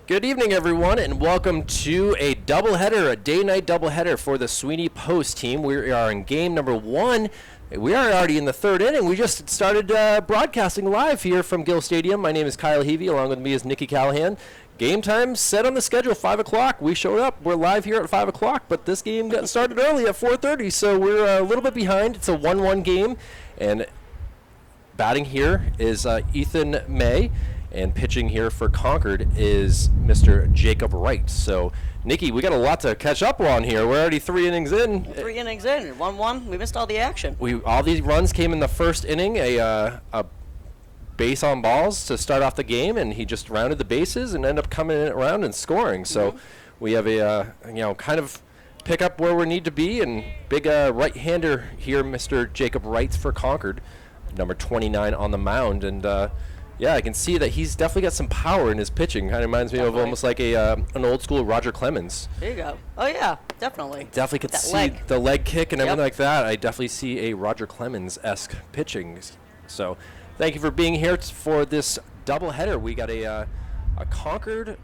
Good evening, everyone, and welcome to a doubleheader, a day-night doubleheader for the Sweeney Post team. We are in game number 1. We are already in the third inning. We just started broadcasting live here from Gill Stadium. My name is Kyle Heavey. Along with me is Nikki Callahan. Game time set on the schedule, 5 o'clock. We showed up. We're live here at 5 o'clock, but this game got started early at 4:30, so we're a little bit behind. It's a 1-1 game, and batting here is Ethan May. And pitching here for Concord is Mr. Jacob Wright. So, Nikki, we got a lot to catch up on here. We're already 3 innings in. 3 innings in, 1-1. We missed all the action. All these runs came in the first inning. A base on balls to start off the game, and he just rounded the bases and ended up coming around and scoring. So, we have a kind of pick up where we need to be, and big right-hander here, Mr. Jacob Wright for Concord, number 29 on the mound, and. Yeah, I can see that he's definitely got some power in his pitching. Kind of reminds me of almost like an old school Roger Clemens. There you go. Oh, yeah, definitely. Definitely could see leg. The leg kick and everything like that. I definitely see a Roger Clemens-esque pitching. So thank you for being here for this doubleheader. We got a Concord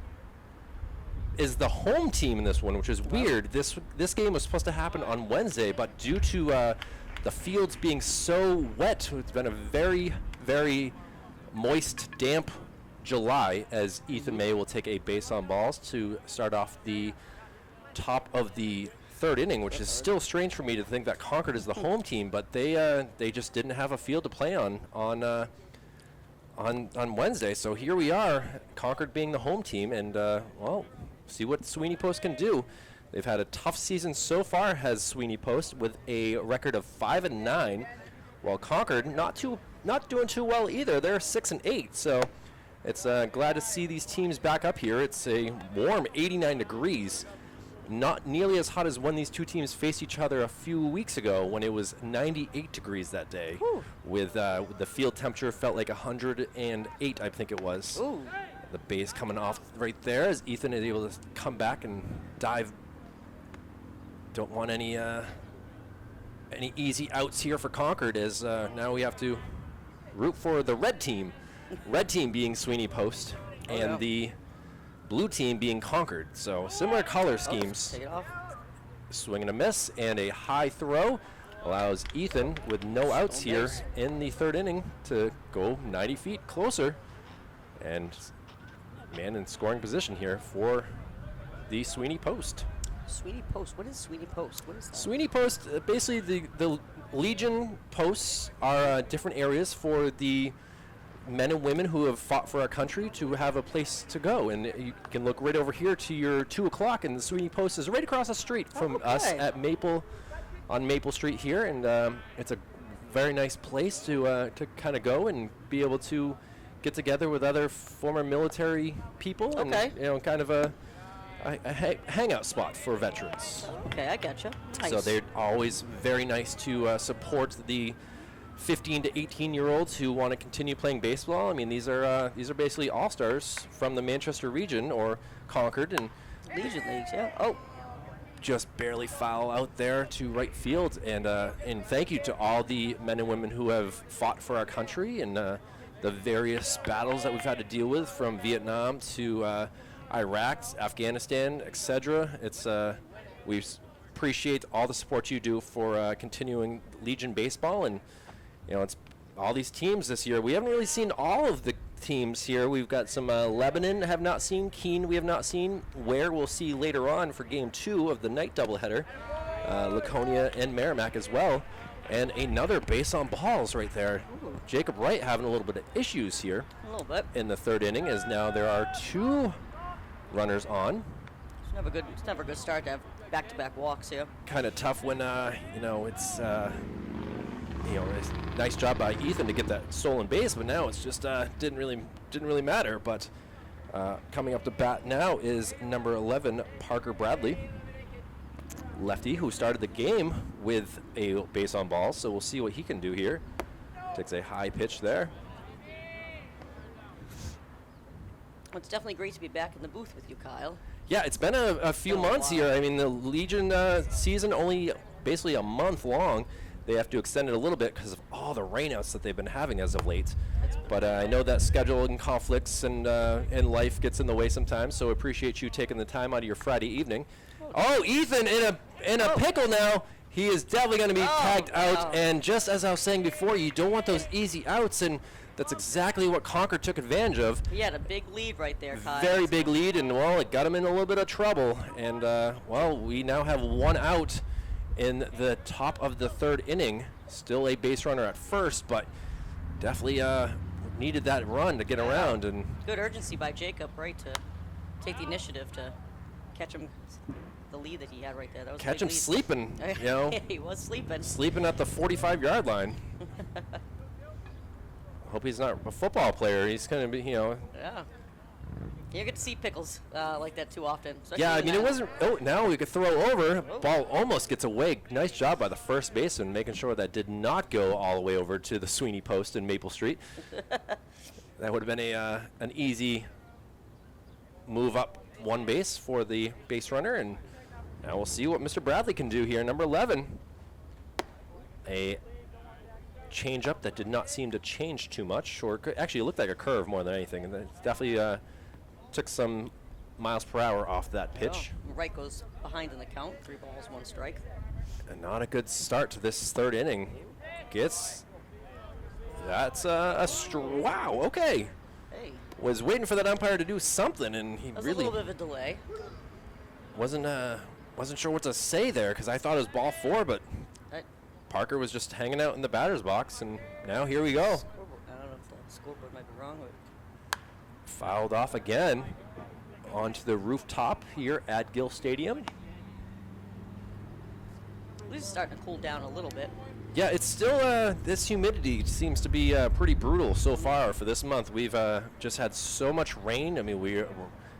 is the home team in this one, which is weird. This game was supposed to happen on Wednesday, but due to the fields being so wet, it's been a very, very moist, damp July, as Ethan May will take a base on balls to start off the top of the third inning, which is still strange for me to think that Concord is the home team, but they just didn't have a field to play on Wednesday. So here we are, Concord being the home team, and well, see what Sweeney Post can do. They've had a tough season so far, has Sweeney Post, with a record of 5-9, while Concord not doing too well either. They're 6-8, so it's glad to see these teams back up here. It's a warm 89 degrees, not nearly as hot as when these two teams faced each other a few weeks ago when it was 98 degrees that day. With the field temperature felt like 108, I think it was. Ooh. The base coming off right there as Ethan is able to come back and dive. Don't want any easy outs here for Concord, as now we have to root for the red team being Sweeney Post, and the blue team being Concord. So similar color schemes. Take it off. Swing and a miss, and a high throw allows Ethan, with no outs here in the third inning, to go 90 feet closer, and man in scoring position here for the Sweeney Post. Sweeney Post. What is Sweeney Post? What is that? Sweeney Post, basically the Legion posts are different areas for the men and women who have fought for our country to have a place to go. And you can look right over here to your 2 o'clock, and the Sweeney Post is right across the street from us at on Maple Street here. And it's a very nice place to kind of go and be able to get together with other former military people. And, kind of a hangout spot for veterans. Okay, I gotcha. Nice. So they're always very nice to support the 15 to 18-year-olds who want to continue playing baseball. I mean, these are basically all-stars from the Manchester region or Concord, and Legion Leagues, yeah. Oh, just barely foul out there to right field. And thank you to all the men and women who have fought for our country and the various battles that we've had to deal with, from Vietnam to Iraq, Afghanistan, etc. We appreciate all the support you do for continuing Legion baseball, and it's all these teams this year. We haven't really seen all of the teams here. We've got some Lebanon have not seen, Keene we have not seen, Ware we'll see later on for game 2 of the night doubleheader, Laconia and Merrimack as well, and another base on balls right there. Ooh. Jacob Wright having a little bit of issues here. A little bit. In the third inning, as now there are 2 runners on. It's never a good start to have back-to-back walks here. Kind of tough when it's nice job by Ethan to get that stolen base, but now it's just didn't really matter. But coming up to bat now is number 11, Parker Bradley, lefty, who started the game with a base on balls. So we'll see what he can do here. Takes a high pitch there. Well, it's definitely great to be back in the booth with you, Kyle. Yeah, it's been a few months here. I mean, the Legion season only basically a month long. They have to extend it a little bit because of all the rainouts that they've been having as of late. But I know that scheduling conflicts and life gets in the way sometimes, so appreciate you taking the time out of your Friday evening. Oh, Ethan in a pickle now. He is definitely going to be tagged out. And just as I was saying before, you don't want those easy outs, and that's exactly what Concord took advantage of. He had a big lead right there, Kyle. Very big lead, and, well, it got him in a little bit of trouble. And, well, we now have one out in the top of the third inning. Still a base runner at first, but definitely needed that run to get around. And good urgency by Jacob, right, to take the initiative to catch him. The lead that he had right there. That was catch him lead. Sleeping, you know. He was sleeping. Sleeping at the 45-yard line. Hope he's not a football player. He's going to be, you know. Yeah. You don't get to see pickles like that too often. Yeah, I mean, it wasn't. Oh, now we could throw over. Ball almost gets away. Nice job by the first baseman, making sure that did not go all the way over to the Sweeney post in Maple Street. That would have been an easy move up one base for the base runner, and now we'll see what Mr. Bradley can do here. Number 11, a change-up that did not seem to change too much, or actually it looked like a curve more than anything, and it definitely took some miles per hour off that pitch. Right goes behind in the count, 3 balls, 1 strike. And not a good start to this third inning. That's wow, okay. Hey. Was waiting for that umpire to do something, and he That was really a little bit of a delay. wasn't sure what to say there, because I thought it was ball 4, but Parker was just hanging out in the batter's box, and now here we go. I don't know if the scoreboard might be wrong. But Fouled off again onto the rooftop here at Gill Stadium. at least it's starting to cool down a little bit. Yeah, it's still, this humidity seems to be pretty brutal so far for this month. We've just had so much rain. I mean,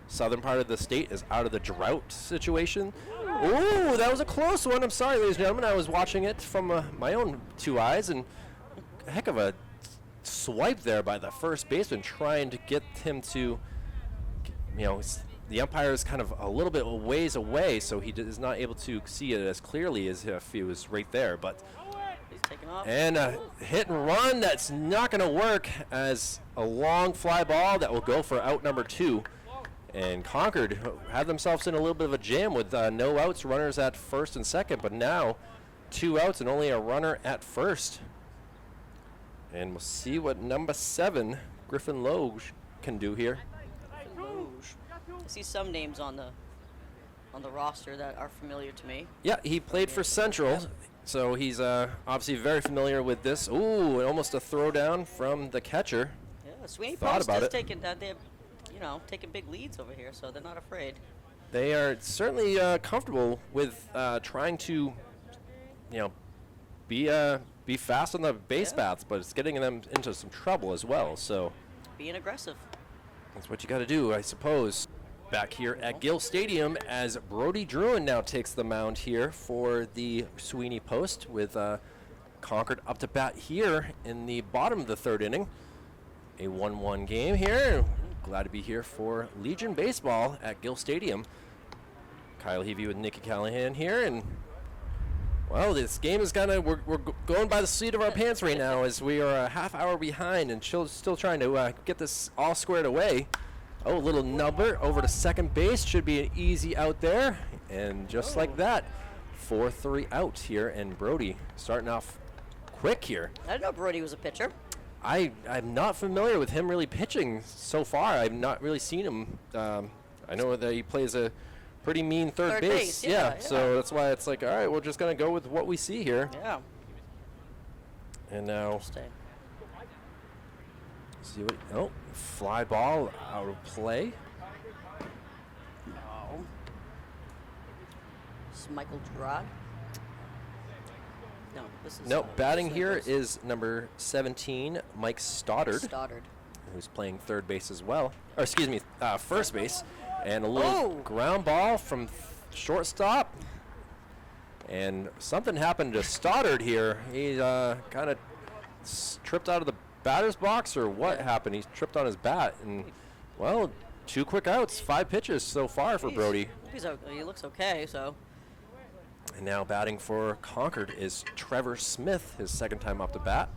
southern part of the state is out of the drought situation. Ooh, that was a close one. I'm sorry, ladies and gentlemen. I was watching it from my own 2 eyes, and a heck of a swipe there by the first baseman trying to get him to, you know, the umpire is kind of a little bit ways away, so he is not able to see it as clearly as if he was right there. But He's taking off. and a hit and run that's not going to work, as a long fly ball that will go for out number 2. And Concord had themselves in a little bit of a jam with no outs, runners at first and second, but now 2 outs and only a runner at first. And we'll see what number 7, Griffin Loge, can do here. I see some names on the roster that are familiar to me. Yeah, he played for Central, so he's obviously very familiar with this. Ooh, almost a throwdown from the catcher. Yeah, Sweeney Thought Post about is it. taking taking big leads over here, so they're not afraid. They are certainly comfortable with trying to, you know, be fast on the base paths, but it's getting them into some trouble as well. So Being aggressive. that's what you got to do, I suppose. Back here at Gill Stadium, as Brody Druin now takes the mound here for the Sweeney Post, with Concord up to bat here in the bottom of the third inning. A 1-1 game here. Glad to be here for Legion Baseball at Gill Stadium. Kyle Heavey with Nicky Callahan here, and well, this game is we're going by the seat of our pants right now, as we are a half hour behind and still trying to get this all squared away. Oh, a little number over to second base, should be an easy out there, and just like that, 4-3 out here, and Brody starting off quick here. I didn't know Brody was a pitcher. I'm not familiar with him really pitching so far. I've not really seen him. I know that he plays a pretty mean third base. Yeah, So that's why it's like, all right, we're just going to go with what we see here. Yeah. And now, Stay. see what, fly ball out of play. Oh. This is Michael Gerard. No, this is. No, batting this here is is number 17, Mike Stoddard, Stoddard. who's playing third base as well. Or excuse me, first base. And a little Oh. ground ball from shortstop. And something happened to Stoddard here. He kind of tripped out of the batter's box, or what happened? He tripped on his bat. And, well, 2 quick outs, 5 pitches so far for Brody. He looks okay, so. And now batting for Concord is Trevor Smith, his second time up to bat.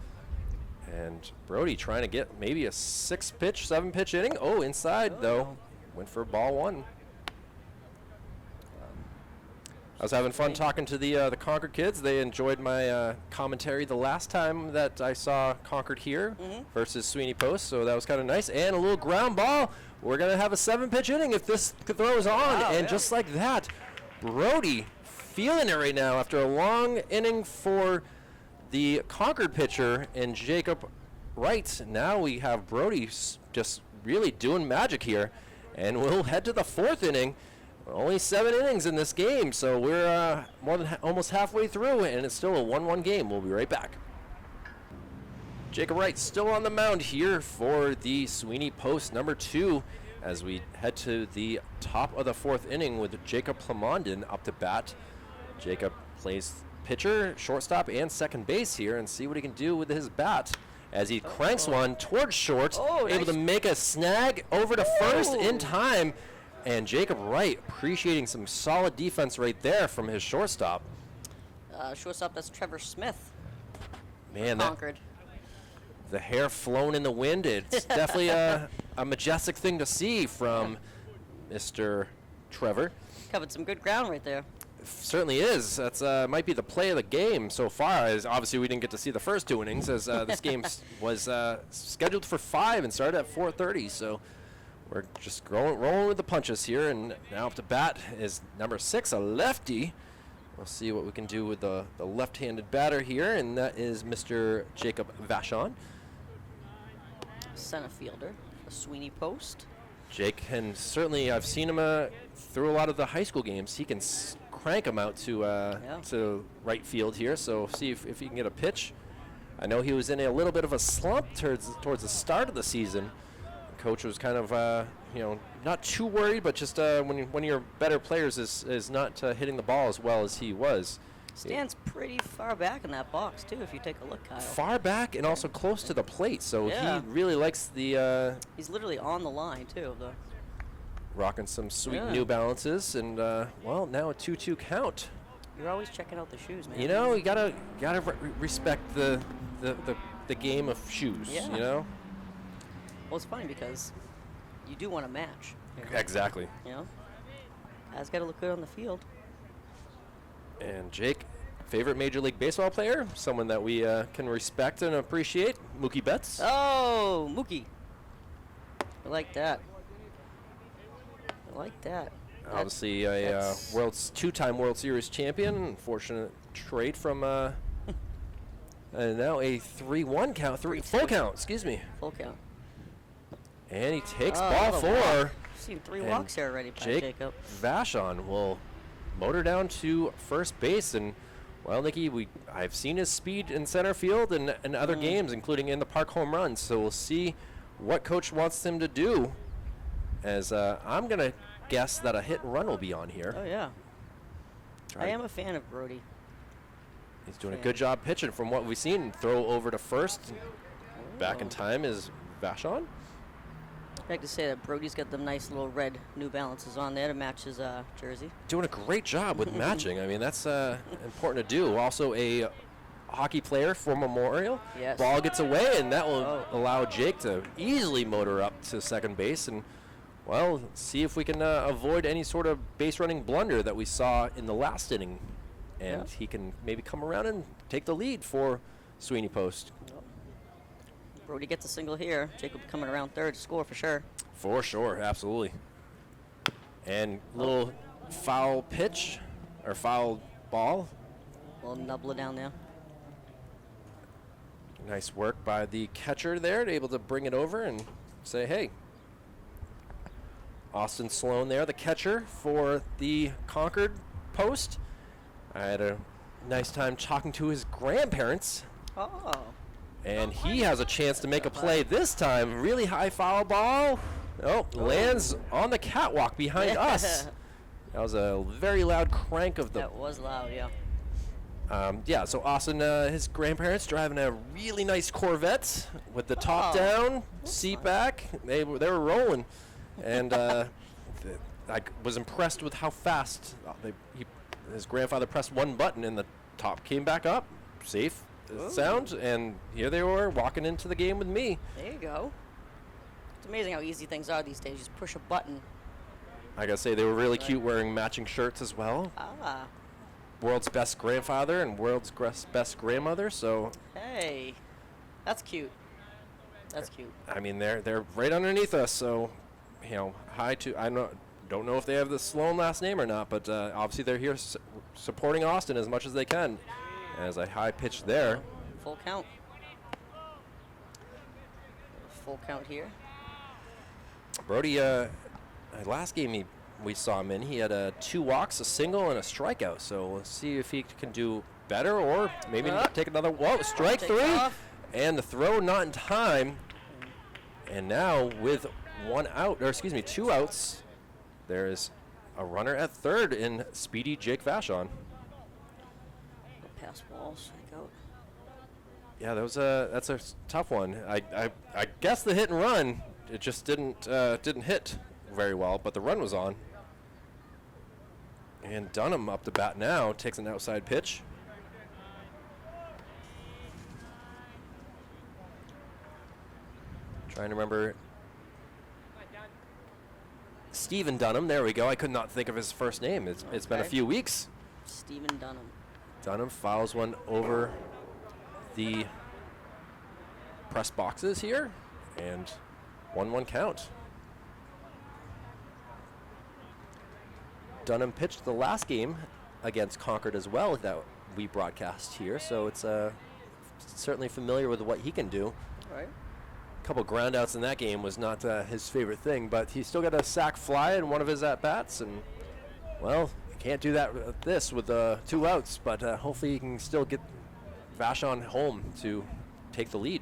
And Brody trying to get maybe a 6-pitch, 7-pitch inning. Oh, inside though. Went for ball 1. I was having fun talking to the Concord kids. They enjoyed my commentary the last time that I saw Concord here versus Sweeney Post, so that was kind of nice. And a little ground ball. We're going to have a 7-pitch inning if this throws on. Wow, and just like that, Brody feeling it right now after a long inning for the Concord pitcher and Jacob Wright. Now we have Brody just really doing magic here. And we'll head to the 4th inning. Only 7 innings in this game, so we're more than almost halfway through, and it's still a 1-1 game. We'll be right back. Jacob Wright still on the mound here for the Sweeney Post number 2 as we head to the top of the 4th inning with Jacob Plamondon up to bat. Jacob plays pitcher, shortstop, and second base here and see what he can do with his bat as he cranks one towards short, able to make a snag over to first in time. And Jacob Wright appreciating some solid defense right there from his shortstop. Shortstop, that's Trevor Smith. Man, Concord. The hair flown in the wind. It's definitely a majestic thing to see from Mr. Trevor. Covered some good ground right there. Certainly is. That's might be the play of the game so far. As obviously we didn't get to see the first 2 innings as this game was scheduled for 5 and started at 4:30. So we're just rolling with the punches here. And now up to bat is number 6, a lefty. We'll see what we can do with the left-handed batter here, and that is Mr. Jacob Vachon. Center fielder, a Sweeney Post. Jake can certainly, I've seen him through a lot of the high school games. He can crank him out to right field here, so see if he can get a pitch. I know he was in a little bit of a slump towards the start of the season. Coach was kind of, not too worried, but just when one of your better players is not hitting the ball as well as he was. Stands pretty far back in that box, too, if you take a look, Kyle. Far back and also close to the plate, so he really likes the... He's literally on the line, too. Rocking some sweet New Balances, and, well, now a 2-2 count. You're always checking out the shoes, man. You know, you gotta respect the game of shoes, you know? Well, it's funny because you do want to match. Exactly. You know? Guys got to look good on the field. And Jake, favorite Major League Baseball player, someone that we can respect and appreciate, Mookie Betts. Oh, Mookie. I like that. Obviously, a 2-time World Series champion. Unfortunate trade from and now a 3-1 count, full count. Excuse me. Full count. And he takes ball 4. I've seen 3 walks here already by Jacob. Vachon will motor down to first base, and well, Nikki, I've seen his speed in center field and other games, including in the park home runs. So we'll see what coach wants him to do. As I'm gonna guess that a hit and run will be on here. Oh yeah. I am a fan of Brody. He's doing a good job pitching from what we've seen. Throw over to first. Back in time is Vachon. I like to say that Brody's got the nice little red New Balances on there to match his jersey. Doing a great job with matching. I mean, that's important to do. Also a hockey player for Memorial. Yes. Ball gets away, and that will allow Jake to easily motor up to second base and, well, see if we can avoid any sort of base running blunder that we saw in the last inning. And he can maybe come around and take the lead for Sweeney Post. Brody gets a single here. Jacob coming around third to score for sure. For sure, absolutely. And little foul pitch, or foul ball. A little nubbler down there. Nice work by the catcher there to able to bring it over and say, hey. Austin Sloan there, the catcher for the Concord Post. I had a nice time talking to his grandparents. Oh. And he has a chance to make a play this time. Really high foul ball. Oh, lands on the catwalk behind us. That was a very loud crank of the... That was loud, yeah. So Austin, his grandparents driving a really nice Corvette with the top down, seat back. They were rolling. And I was impressed with how fast his grandfather pressed one button and the top came back up. Safe. sound, and here they were walking into the game with me. There you go. It's amazing how easy things are these days. Just push a button. I gotta say, they were really cute wearing matching shirts as well. Ah. World's best grandfather and world's best grandmother, so. Hey, that's cute. That's cute. I mean, they're right underneath us, so, hi to, I don't know if they have the Sloan last name or not, but obviously they're here supporting Austin as much as they can. As a high pitch there. Full count. Full count here. Brody, last game we saw him in, he had 2 walks, a single, and a strikeout. So we'll see if he can do better or maybe take another. Whoa, strike 3. And the throw not in time. And now with 2 outs, there's a runner at third in speedy Jake Vachon. Pass ball, strikeout. Yeah, that's a tough one. I guess the hit and run, it just didn't hit very well, but the run was on. And Dunham up the bat now, takes an outside pitch. Trying to remember. Stephen Dunham, there we go. I could not think of his first name. It's been a few weeks. Stephen Dunham. Dunham fouls one over the press boxes here, and 1-1 count. Dunham pitched the last game against Concord as well that we broadcast here, so it's certainly familiar with what he can do. Right. A couple groundouts in that game was not his favorite thing, but he still got a sac fly in one of his at-bats, and, well, can't do that with this with 2 outs, but hopefully he can still get Vachon home to take the lead.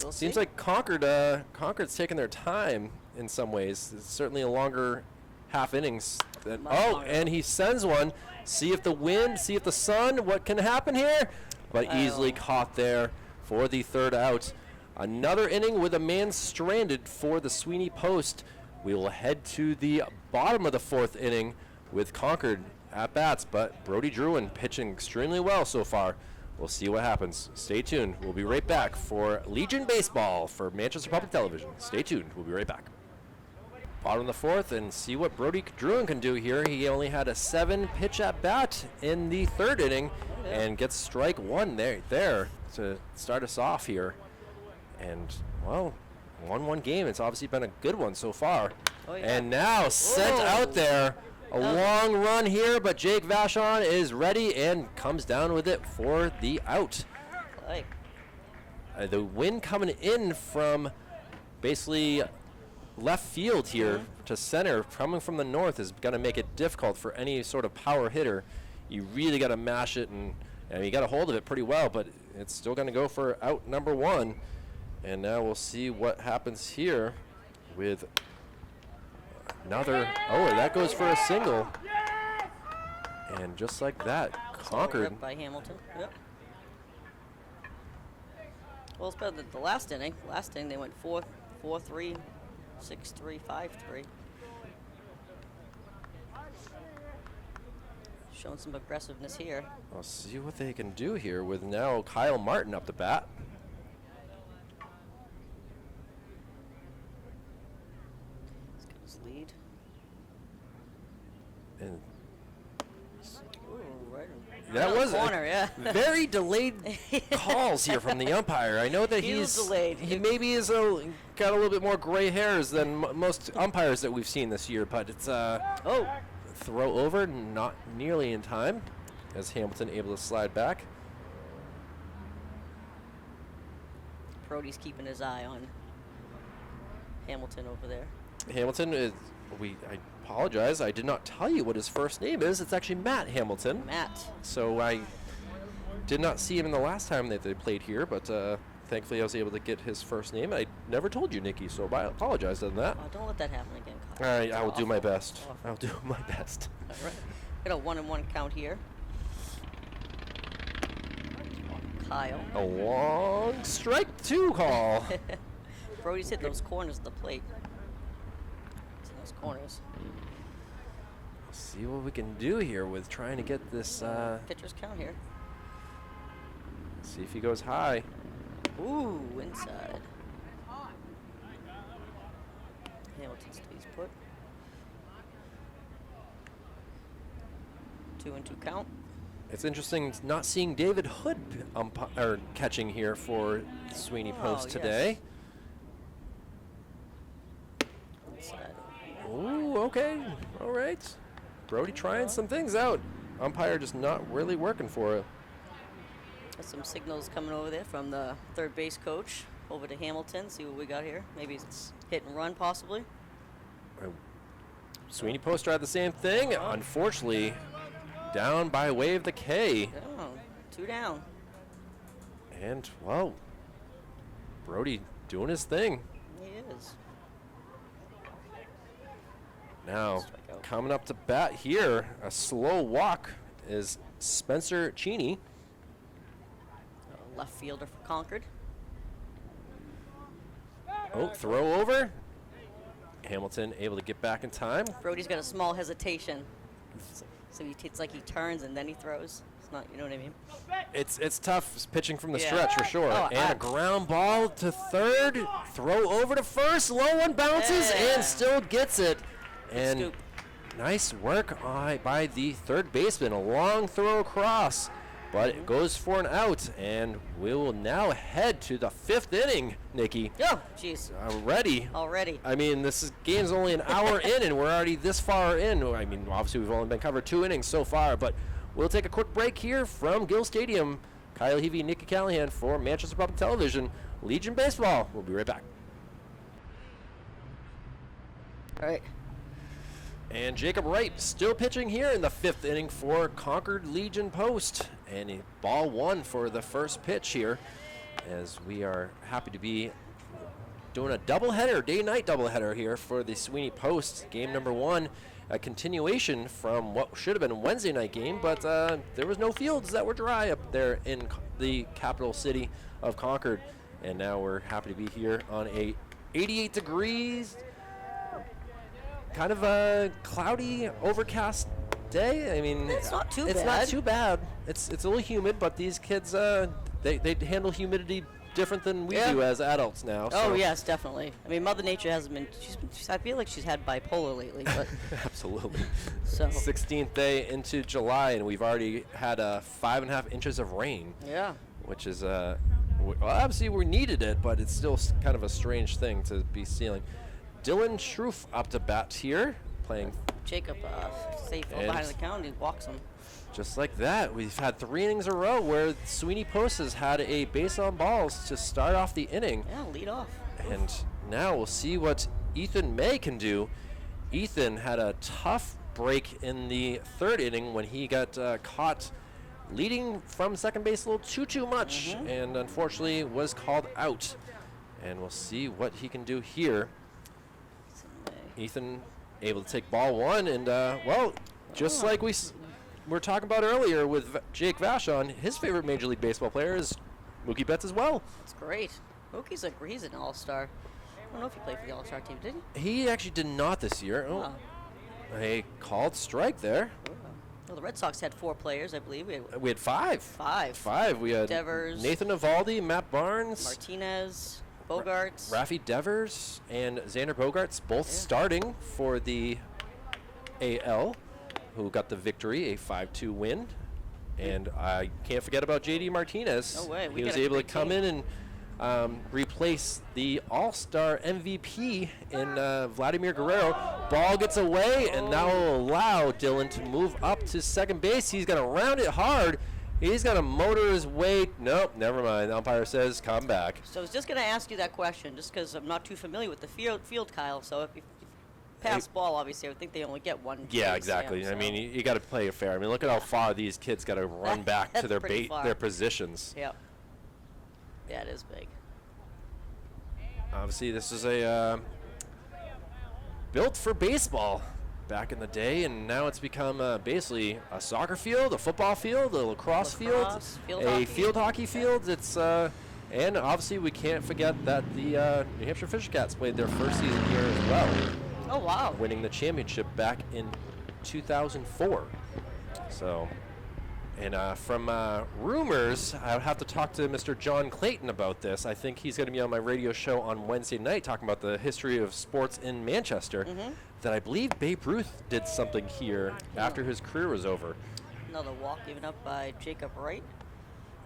We'll Seems see. like Concord's taking their time in some ways. It's certainly a longer half innings. And he sends one. See if the wind, see if the sun, what can happen here? But easily caught there for the 3rd out. Another inning with a man stranded for the Sweeney post. We will head to the bottom of the 4th inning with Concord at bats, but Brody Druin pitching extremely well so far. We'll see what happens. Stay tuned. We'll be right back for Legion Baseball for Manchester Public Television. Stay tuned. We'll be right back. Bottom of the 4th, and see what Brody Druin can do here. He only had a 7-pitch at bat in the 3rd inning and gets strike 1 there to start us off here. And, well, 1-1 game. It's obviously been a good one so far. Oh, yeah. And now sent out there. A long run here, but Jake Vachon is ready and comes down with it for the out. Like. The wind coming in from basically left field here to center, coming from the north, is going to make it difficult for any sort of power hitter. You really got to mash it, and you got a hold of it pretty well, but it's still going to go for out number 1. And now we'll see what happens here with another. Oh, that goes for a single. And just like that, Concord. By Hamilton. Yep. Well, it's better than the last inning. Last inning they went 4-3, 6-3, 5-3. Showing some aggressiveness here. I'll see what they can do here with now Kyle Martin up the bat. Lead. And Right that was corner, yeah. very delayed calls here from the umpire. I know that He was he's delayed. He maybe is got a little bit more gray hairs than most umpires that we've seen this year, but it's throw over, not nearly in time, as Hamilton able to slide back. Brody's keeping his eye on Hamilton over there. Hamilton is. I apologize. I did not tell you what his first name is. It's actually Matt Hamilton. Matt. So I did not see him in the last time that they played here, but thankfully I was able to get his first name. I never told you, Nikki, so I apologize on that. Don't let that happen again, Kyle. All right, I will do my Awful. best. Awful. I'll do my best. All right. Got a 1-1 count here. Kyle. A long strike 2 call. Brody's hit those corners of the plate. Those corners. See what we can do here with trying to get this. Pitcher's count here. See if he goes high. Ooh, inside. Hamilton stays put. 2-2 count. It's interesting not seeing David Hood catching here for Sweeney Post yes. today. Inside. Ooh, okay. All right. Brody trying some things out. Umpire just not really working for it. There's some signals coming over there from the third base coach over to Hamilton. See what we got here. Maybe it's hit and run possibly. Sweeney Post tried the same thing. Unfortunately, down by way of the K. Oh, 2 down. And, well, Brody doing his thing. He is. Now, coming up to bat here, a slow walk is Spencer Cheney. Left fielder for Concord. Oh, throw over. Hamilton able to get back in time. Brody's got a small hesitation. So it's like he turns and then he throws. It's not, you know what I mean? It's tough pitching from the Yeah. stretch for sure. Oh, and a ground ball to third. Throw over to first. Low one bounces Yeah. and still gets it. And Scoop. nice work by the third baseman. A long throw across. But it goes for an out. And we will now head to the 5th inning, Nikki. Oh, jeez. Already. I mean, game's only an hour in, and we're already this far in. I mean, obviously, we've only been covered 2 innings so far, but we'll take a quick break here from Gill Stadium. Kyle Heavey, Nikki Callahan for Manchester Public Television, Legion Baseball. We'll be right back. All right. And Jacob Wright still pitching here in the 5th inning for Concord Legion Post. And a ball 1 for the first pitch here, as we are happy to be doing a doubleheader, day-night doubleheader here for the Sweeney Post. Game number 1, a continuation from what should have been a Wednesday night game, but there was no fields that were dry up there in the capital city of Concord. And now we're happy to be here on a 88 degrees, kind of a cloudy, overcast day. I mean, It's not too It's bad. not too bad. It's a little humid, but these kids they handle humidity different than we Yeah. do as adults now. Oh, so. yes, definitely. I mean, Mother Nature hasn't been, I feel like she's had bipolar lately, but Absolutely. so, 16th day into July, and we've already had 5.5 inches of rain, yeah. which is well, obviously we needed it, but it's still kind of a strange thing to be seeing. Dylan Schroof up to bat here, playing Jacob, safe And- behind the count, he walks him. just like that. We've had 3 innings in a row where Sweeney Post has had a base on balls to start off the inning. Yeah, lead off. And now we'll see what Ethan May can do. Ethan had a tough break in the 3rd inning when he got caught leading from second base a little too much, and unfortunately was called out. And we'll see what he can do here. Ethan able to take ball 1, and well, just like we were talking about earlier with Jake Vashon, his favorite Major League Baseball player is Mookie Betts as well. That's great. Mookie's he's an all-star. I don't know if he played for the all-star team, did he? He actually did not this year. Oh, a called strike there. Well, the Red Sox had 4 players, I believe. We had 5. 5. We had Devers, Nathan Evaldi, Matt Barnes, Martinez, Bogarts. Rafi Devers, and Xander Bogarts, both starting for the AL, who got the victory, a 5-2 win. And I can't forget about JD Martinez. No way. He was able to come in and replace the All-Star MVP in Vladimir Guerrero. Ball gets away, and now will allow Dylan to move up to second base. He's going to round it hard. He's going to motor his way. Nope, never mind. The umpire says, come back. So I was just going to ask you that question, just because I'm not too familiar with the field, Kyle. So if you pass ball, obviously, I would think they only get one. Yeah, base, exactly. so. I mean, you got to play it fair. I mean, look at how far these kids got to run back to That's pretty far. their positions. Yep. Yeah, it is big. Obviously, this is a built for baseball back in the day, and now it's become basically a soccer field, a football field, a lacrosse field, field a hockey. field hockey field. It's and obviously we can't forget that the New Hampshire Fisher Cats played their first season here as well, Oh, wow. winning the championship back in 2004. So, And from rumors, I would have to talk to Mr. John Clayton about this. I think he's going to be on my radio show on Wednesday night talking about the history of sports in Manchester. That I believe Babe Ruth did something here after his career was over. Another walk given up by Jacob Wright.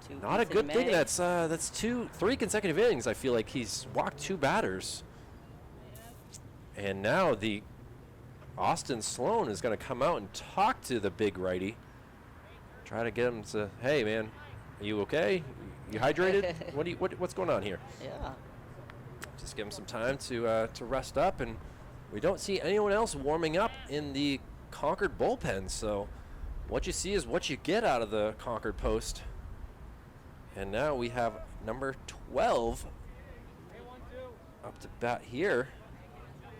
To Not a Ethan good thing. Manning. That's 3 consecutive innings. I feel like he's walked 2 batters. And now the Austin Sloan is going to come out and talk to the big righty. Try to get him to, hey man, are you okay? You hydrated? What's going on here? Yeah. Just give him some time to rest up, and we don't see anyone else warming up in the Concord bullpen. So what you see is what you get out of the Concord post. And now we have number 12 up to bat here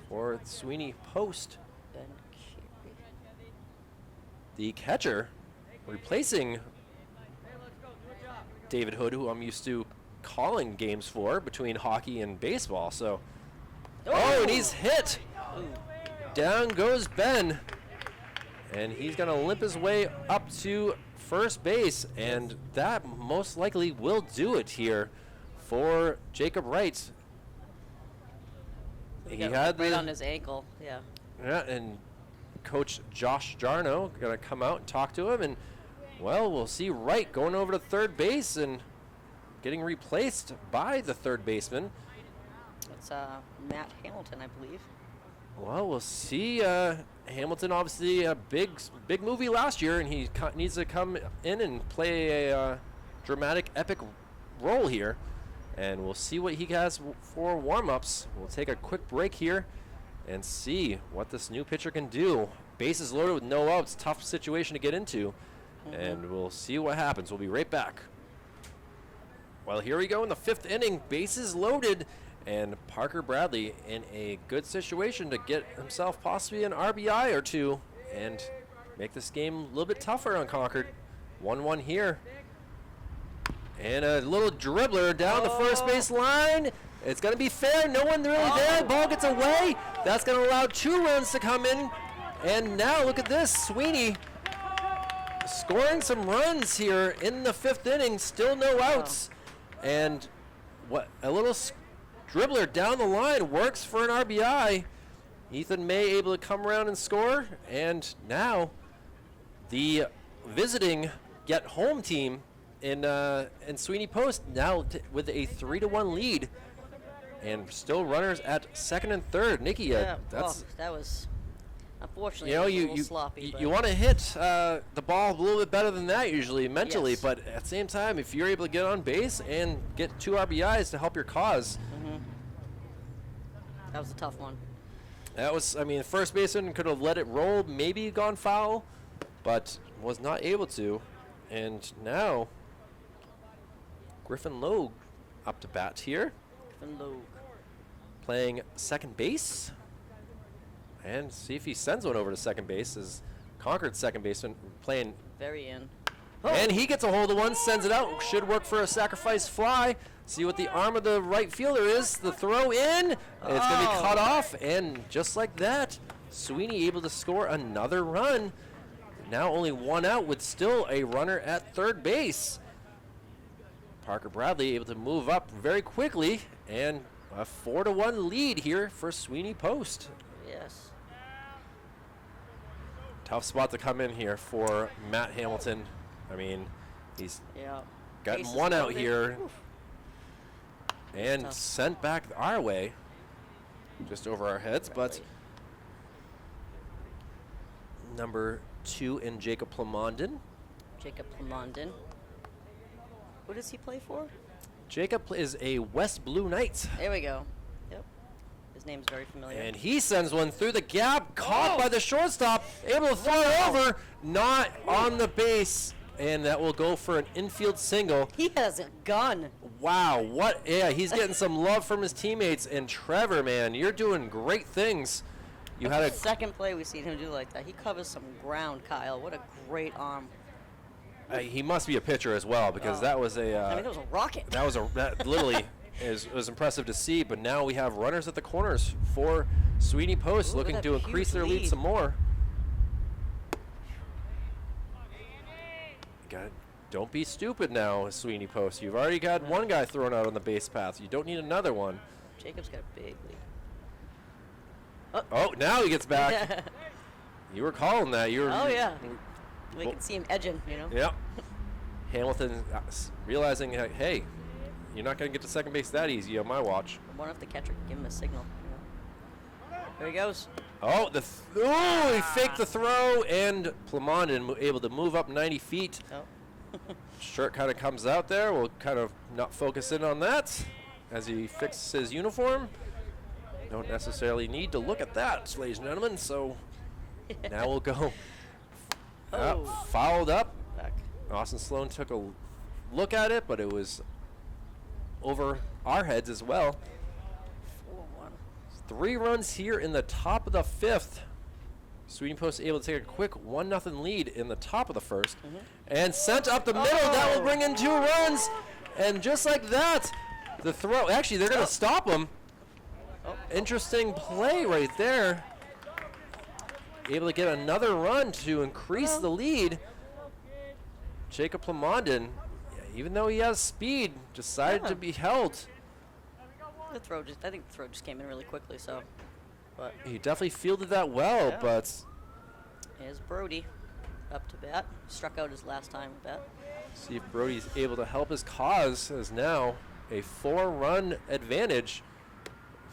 for Sweeney post. Ben Carey. The catcher replacing David Hood, who I'm used to calling games for between hockey and baseball. So, and he's hit. Down goes Ben. And he's going to limp his way up to first base. And that most likely will do it here for Jacob Wright. He had right on his ankle. Yeah. Yeah, and Coach Josh Jarno going to come out and talk to him. And, well, we'll see Wright going over to third base and getting replaced by the third baseman. It's Matt Hamilton, I believe. Well, we'll see. Hamilton, obviously, a big movie last year, and he needs to come in and play a dramatic, epic role here. And we'll see what he has for warm-ups. We'll take a quick break here and see what this new pitcher can do. Bases loaded with no outs, tough situation to get into. And we'll see what happens. We'll be right back. Well, here we go in the 5th inning. Bases loaded. And Parker Bradley in a good situation to get himself possibly an RBI or 2 and make this game a little bit tougher on Concord. 1-1 here. And a little dribbler down the first base line. It's going to be fair. No one really there. Ball gets away. That's going to allow 2 runs to come in. And now look at this. Sweeney scoring some runs here in the 5th inning. Still no outs. And what a little dribbler down the line works for an RBI. Ethan May able to come around and score. And now the visiting yet home team in Sweeney Post now with a 3-1 lead. And still runners at second and third. Nikki, Yeah, that's that was unfortunately you know a little sloppy. you want to hit the ball a little bit better than that usually mentally, Yes. but at the same time, if you're able to get on base and get 2 RBIs to help your cause, That was a tough one. that was, I mean, first baseman could have let it roll, maybe gone foul, but was not able to. And now Griffin Logue up to bat here, Griffin Logue. playing second base. And see if he sends one over to second base, as Concord's second baseman playing. Very in. And he gets a hold of one, sends it out. Should work for a sacrifice fly. See what the arm of the right fielder is. The throw in. It's going to be cut off. And just like that, Sweeney able to score another run. Now only 1 out with still a runner at third base. Parker Bradley able to move up very quickly. And a 4-1 lead here for Sweeney Post. Yes. Tough spot to come in here for Matt Hamilton. I mean, he's gotten Bases 1 out loaded. here Oof. and Tough. sent back our way, just over our heads. But number 2 in Jacob Plamondon. Jacob Plamondon. Who does he play for? Jacob is a West Blue Knight. There we go. Yep. His name's very familiar. And he sends one through the gap, caught by the shortstop, able to throw it over, not on the base. And that will go for an infield single. He has a gun. Wow, what? Yeah, he's getting some love from his teammates. And Trevor, man, you're doing great things. You had a Second play we've seen him do like that. He covers some ground, Kyle. What a great arm. he must be a pitcher as well, because that was a I mean, it was a rocket. that literally was impressive to see. But now we have runners at the corners for Sweeney Post, Ooh, looking look at to that increase huge their lead lead. some more. Don't be stupid now, Sweeney Post. You've already got one guy thrown out on the base path. You don't need another one. Jacob's got a big lead. Oh, now he gets back. You were calling that. You were. Oh, yeah. We can see him edging, you know? Yep. Hamilton realizing, hey, you're not going to get to second base that easy on my watch. I wonder if the catcher can give him a signal. You know? There he goes. Oh, he faked the throw, and Plamondon able to move up 90 feet. Oh. Shirt kind of comes out there. We'll kind of not focus in on that as he fixes his uniform. Don't necessarily need to look at that, ladies and gentlemen. So now we'll go. Fouled up. Back. Austin Sloan took a look at it, but it was over our heads as well. 4-1. 3 runs here in the top of the 5th. Sweeney Post able to take a quick 1-0 lead in the top of the 1st. And sent up the middle. That will bring in 2 runs. And just like that, the throw. Actually, they're going to stop him. Interesting play right there. Able to get another run to increase the lead. Jacob Plamondon, even though he has speed, decided to be held. I think the throw just came in really quickly, so. But He definitely fielded that well, but here's Brody up to bat. Struck out his last time at bat. see if Brody's able to help his cause, as now a 4-run advantage.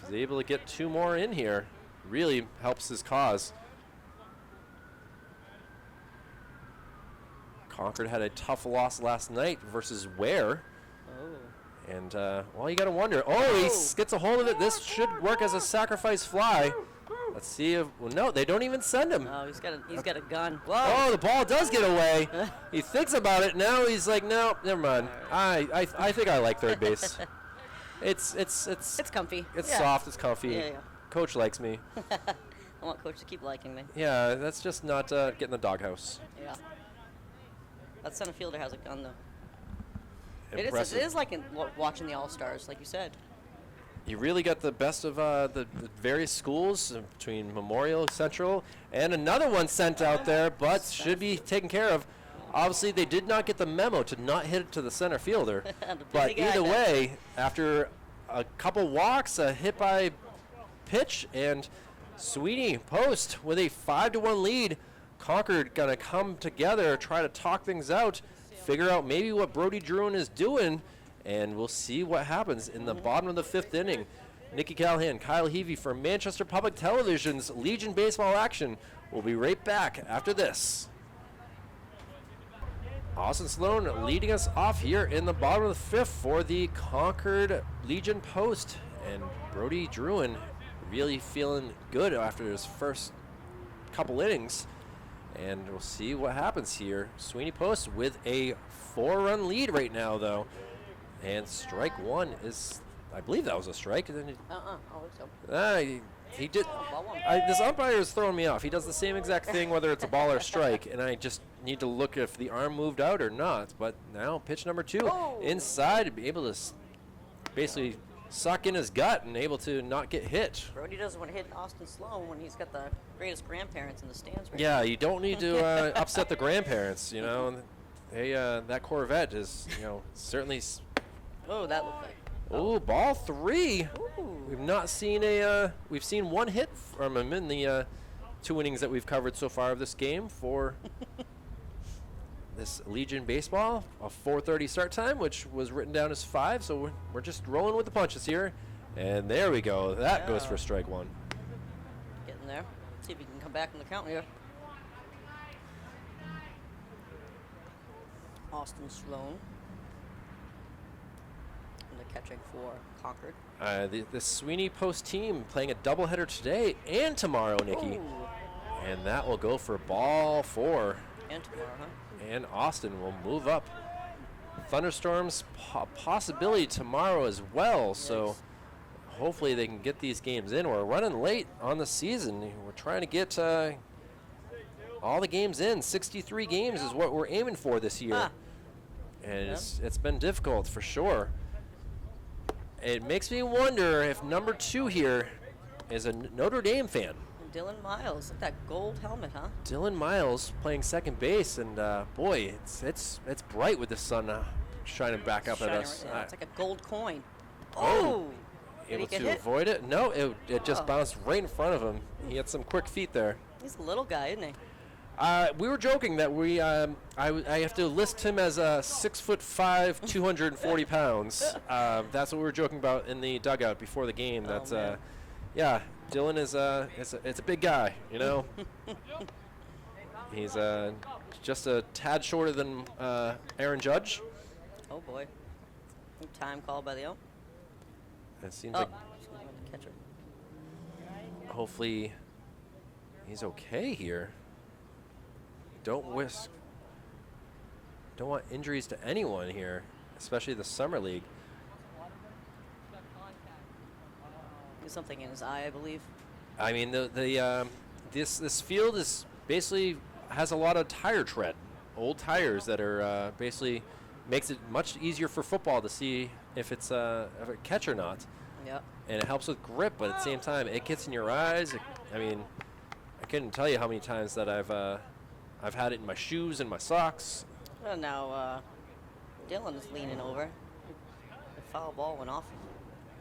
If he's able to get 2 more in here, really helps his cause. Concord had a tough loss last night versus Ware. Oh. And, well, you got to wonder. Oh, he gets a hold of it. This should work as a sacrifice fly. Let's see if, well, no, they don't even send him. Oh, he's got a gun. Whoa. Oh, the ball does get away. He thinks about it. Now he's like, no, never mind. I think I like third base. It's comfy. It's soft. It's comfy. Yeah. Coach likes me. I want Coach to keep liking me. Yeah, that's just not getting the doghouse. Yeah. That center fielder has a gun, though. Impressive. It is like watching the All-Stars, like you said. You really got the best of the various schools between Memorial, Central, and another one sent out there, but should be taken care of. Obviously, they did not get the memo to not hit it to the center fielder. But either way, after a couple walks, a hit by pitch, and Sweeney Post with a 5-1 lead. Concord gonna come together, try to talk things out, figure out maybe what Brody Druin is doing, and we'll see what happens in the bottom of the 5th inning. Nikki Callahan, Kyle Heavey from Manchester Public Television's Legion Baseball Action. We'll be right back after this. Austin Sloan leading us off here in the bottom of the 5th for the Concord Legion Post. And Brody Druin really feeling good after his first couple innings. And we'll see what happens here. Sweeney Post with a 4-run lead right now, though. And strike 1 is, I believe that was a strike. And then I think so. he did. Ball one. This umpire is throwing me off. He does the same exact thing whether it's a ball or a strike, and I just need to look if the arm moved out or not. But now pitch number 2 inside to be able to basically suck in his gut and able to not get hit. Brody doesn't want to hit Austin Sloan when he's got the greatest grandparents in the stands right Yeah, you don't need to upset the grandparents, you know. Hey, that Corvette is, certainly. Oh, that looked like. Oh, ball 3. Ooh. We've not seen we've seen 1 hit from him in the 2 innings that we've covered so far of this game for this Legion baseball. A 4:30 start time, which was written down as 5, so we're just rolling with the punches here. And there we go. That goes for strike 1. Getting there. See if he can come back in the count here. Austin Sloan. And the catching for Concord. The Sweeney Post team playing a doubleheader today and tomorrow, Nikki. Ooh. And that will go for ball 4. And tomorrow, huh? And Austin will move up. Thunderstorms possibility tomorrow as well, so hopefully they can get these games in. We're running late on the season. We're trying to get all the games in. 63 games is what we're aiming for this year. And it's been difficult for sure. It makes me wonder if number 2 here is a Notre Dame fan. Dylan Miles. Look at that gold helmet, huh? Dylan Miles playing second base, and boy, it's bright with the sun shining back up at Shining us. right now. It's like a gold coin. Oh. Did Able he get to hit? avoid it? No, it just Oh. bounced right in front of him. He had some quick feet there. He's a little guy, isn't he? We were joking that I have to list him as a 6'5", 240 pounds. That's what we were joking about in the dugout before the game. That's man. yeah, Dylan is it's a big guy, you know. He's just a tad shorter than Aaron Judge. Oh boy. Time call by the ump. It seems like Catcher. hopefully he's okay here. Don't want injuries to anyone here, especially the summer league. There's something in his eye, I believe. I mean, this field is basically has a lot of tire tread, old tires that are basically makes it much easier for football to see if it's a catch or not. Yep. And it helps with grip, but at the same time, it gets in your eyes. I mean, I couldn't tell you how many times that I've had it in my shoes and my socks. Well, now Dylan is leaning over. The foul ball went off.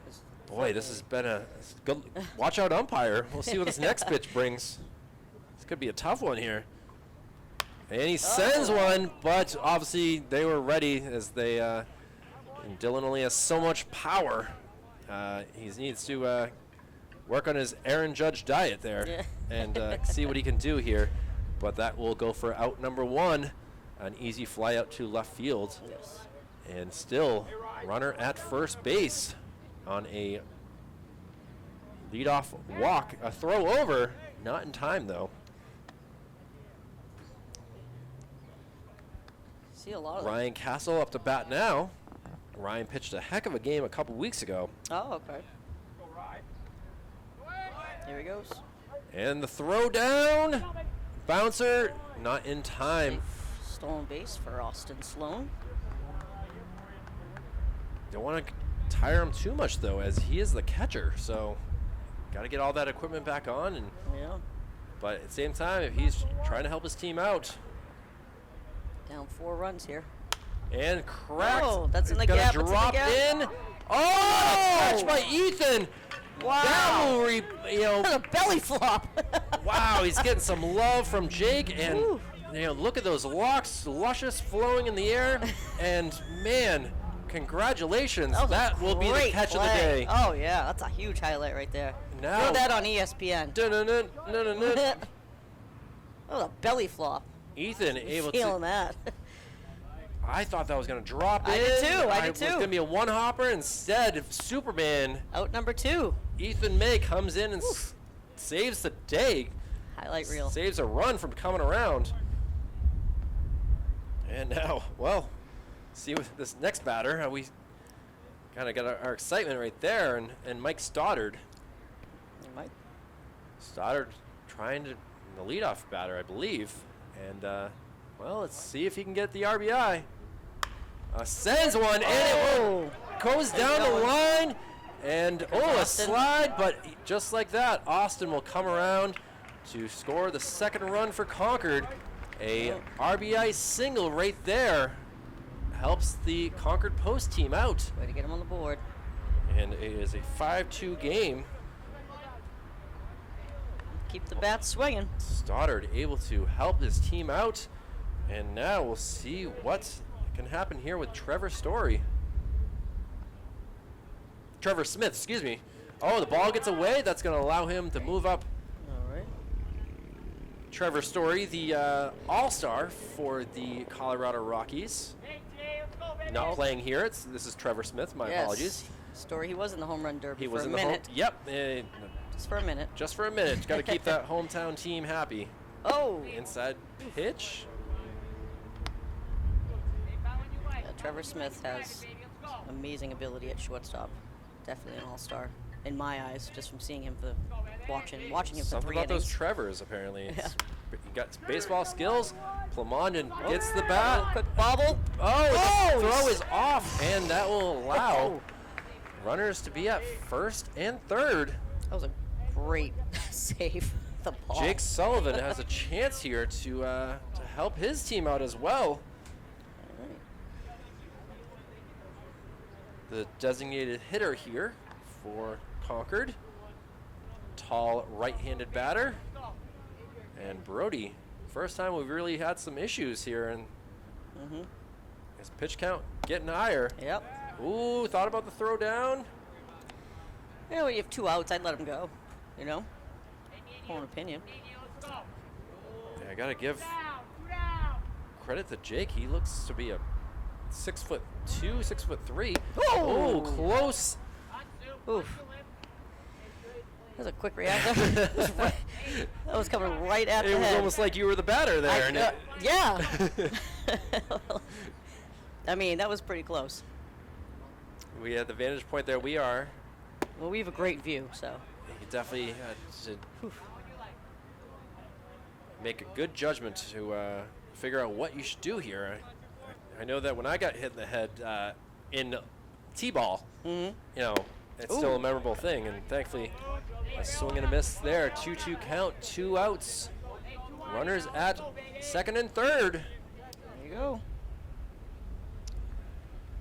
His Boy, foot. this has been a good. Watch out, umpire. We'll see what this next pitch brings. This could be a tough one here. And he sends one, but obviously they were ready as they. And Dylan only has so much power. He needs to work on his Aaron Judge diet there and see what he can do here. But that will go for out number one, an easy fly out to left field. Yes. And still runner at first base on a leadoff walk, a throw over, not in time though. See a lot of them. Ryan Castle up to bat now. Ryan pitched a heck of a game a couple weeks ago. Oh, okay. Here he goes. And the throw down, bouncer, not in time. Safe stolen base for Austin Sloan. Don't want to tire him too much though, as he is the catcher. So, got to get all that equipment back on. And Yeah. but at the same time, if he's trying to help his team out, Down 4 runs here. and cracked, Oh, that's in the gonna gap, it's in the drop gap. in. Oh, catch by Ethan. Wow. That will A belly flop. wow, he's getting some love from Jake, and Woo. look at those locks, luscious, flowing in the air, and man, congratulations! was a That will be the great catch of the play. day. Oh yeah, that's a huge highlight right there. Now- Throw that on ESPN. Dun-dun-dun, dun-dun-dun. Oh, a belly flop. Ethan able Feeling to. that. I thought that was gonna drop in. I did too, I did It was too. gonna be a one hopper. Instead, Superman Out number 2. Ethan May comes in and saves the day. Highlight reel. Saves a run from coming around. And now, well, see with this next batter, how we kind of got our excitement right there, and Mike Stoddard. Mike. Stoddard trying to, the leadoff batter, I believe. And, well, let's see if he can get the RBI. Sends one, and it goes down the line. And, a Austin. slide, but just like that, Austin will come around to score the second run for Concord. A RBI single right there helps the Concord Post team out. Way to get him on the board. And it is a 5-2 game. Keep the bat swinging. Stoddard able to help his team out. And now we'll see what can happen here with Trevor Smith, excuse me. Oh, the ball gets away. That's going to allow him to move up. All right. Trevor Story, the all-star for the Colorado Rockies. Not playing here. This is Trevor Smith. My apologies. Story, he was in the home run derby He for was a in the minute. home. Yep. Just for a minute. Just for a minute. Got to keep that hometown team happy. Oh! Inside pitch. Yeah, Trevor Smith has amazing ability at shortstop. Definitely an all-star in my eyes, just from seeing him watching him for Something 3 about those innings. Trevors, apparently. Yeah. He got baseball skills. Plamondon gets the Oh, bat. quick bobble. Oh, the throw he's- is off, and that will allow runners to be at first and third. That was a great save. the ball. Jake Sullivan has a chance here to help his team out as well. The designated hitter here for Concord. Tall right-handed batter. And Brody, first time we've really had some issues here. And his pitch count getting higher. Yep. Ooh, thought about the throw down. You know, when you have 2 outs, I'd let him go. You know? Own opinion. Yeah, I got to give credit to Jake. He looks to be a 6'2", 6'3". Oh, close. Oof. That was a quick reaction. That was coming right at the head. It was almost like you were the batter there. Yeah. I mean, that was pretty close. We had the vantage point there. We are. Well, we have a great view, so. You definitely should make a good judgment to figure out what you should do here. I know that when I got hit in the head in T-ball, you know, it's still a memorable thing, and thankfully a swing and a miss there. 2-2 count, 2 outs. Runners at second and third. There you go.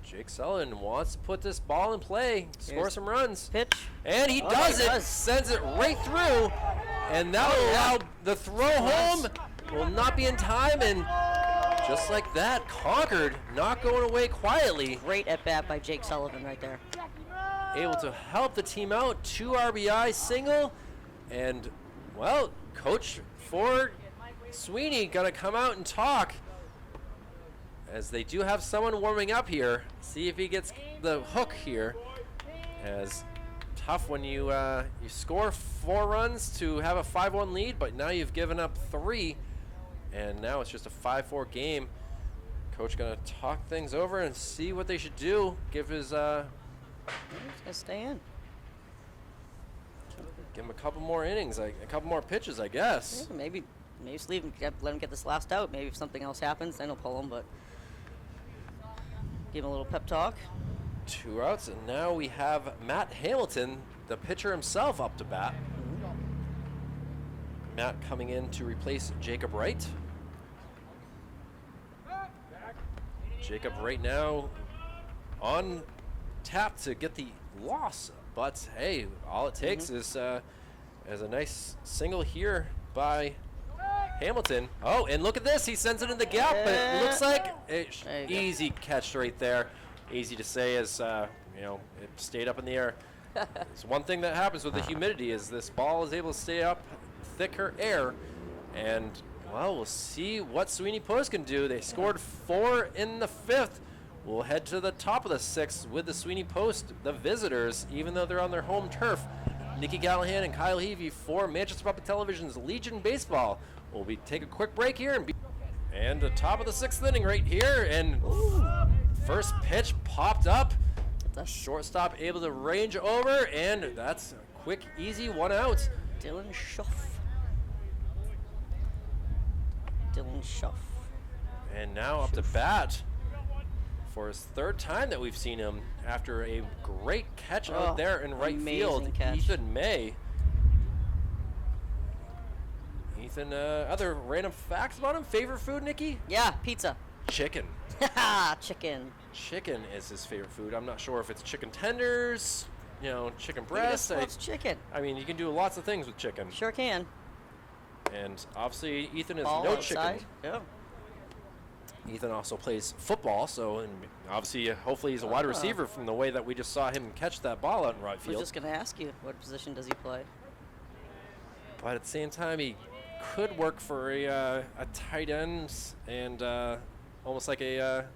Jake Sullivan wants to put this ball in play, score some runs. Pitch. And he does it, sends it right through, and that will allow the throw home. Will not be in time, and just like that, Concord not going away quietly. Great at bat by Jake Sullivan right there. Able to help the team out, 2 RBI single, and well, coach for Sweeney gonna come out and talk, as they do have someone warming up here. See if he gets the hook here, as tough when you score 4 runs to have a 5-1 lead, but now you've given up 3, and now it's just a 5-4 game. Coach gonna talk things over and see what they should do. Give his He's gonna stay in. give him a couple more innings, like a couple more pitches, I guess. Yeah, maybe just leave him, let him get this last out. Maybe if something else happens, then he'll pull him. But give him a little pep talk. 2 outs, and now we have Matt Hamilton, the pitcher himself, up to bat. Matt coming in to replace Jacob Wright. Jacob right now on tap to get the loss, but hey, all it takes is a nice single here by Hamilton. Oh, and look at this, he sends it in the gap, but it looks like easy catch right there. Easy to say, as you know, it stayed up in the air. It's one thing that happens with the humidity is this ball is able to stay up thicker air, and well, we'll see what Sweeney Post can do. They scored 4 in the 5th. We'll head to the top of the 6th with the Sweeney Post, the visitors, even though they're on their home turf. Nikki Gallahan and Kyle Heavey for Manchester Public Television's Legion Baseball. We'll take a quick break here and the top of the 6th inning right here, and first pitch popped up. The shortstop able to range over, and that's a quick, easy 1 out. Dylan Schuff. And now up to bat for his 3rd time that we've seen him after a great catch out there in right field. Catch. Ethan May. Ethan, other random facts about him? Favorite food, Nikki? Yeah, pizza. Chicken. Chicken. Chicken is his favorite food. I'm not sure if it's chicken tenders, you know, chicken breast. It's chicken. I mean, you can do lots of things with chicken. Sure can. And obviously, Ethan is Ball no outside. chicken. Yeah. Ethan also plays football, so and obviously, hopefully, he's a wide receiver from the way that we just saw him catch that ball out in right I field. was just going to ask you, what position does he play? But at the same time, he could work for a tight end and almost like a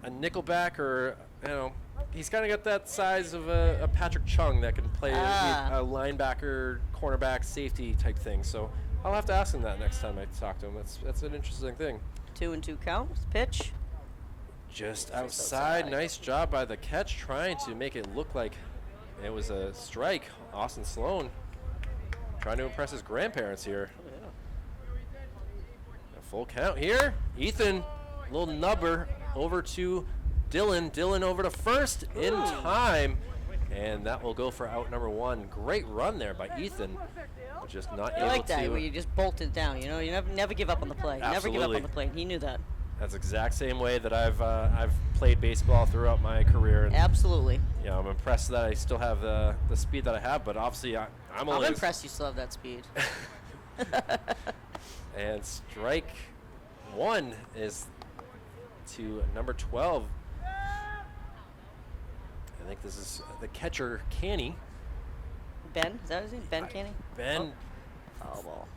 nickelback, or you know, he's kind of got that size of a Patrick Chung that can play a linebacker, cornerback, safety type thing. So I'll have to ask him that next time I talk to him. That's an interesting thing. 2-2 count. Pitch. Just outside. Nice job by the catch, trying to make it look like it was a strike. Austin Sloan trying to impress his grandparents here. Oh, yeah. A full count here. Ethan, little nubber over to Dylan. Dylan over to first in time. And that will go for out number 1. Great run there by Ethan, but just not I able like that, to. where you just bolted down. You know, you never give up on the play. Never give up Absolutely. on the play. He knew that. That's the exact same way that I've played baseball throughout my career. And, Absolutely. yeah, I'm impressed that I still have the speed that I have, but obviously I'm only. I'm impressed you still have that speed. And strike 1 is to number 12. I think this is the catcher, Canny. Ben? Is that his name? Ben Canny? Ben Foul ball.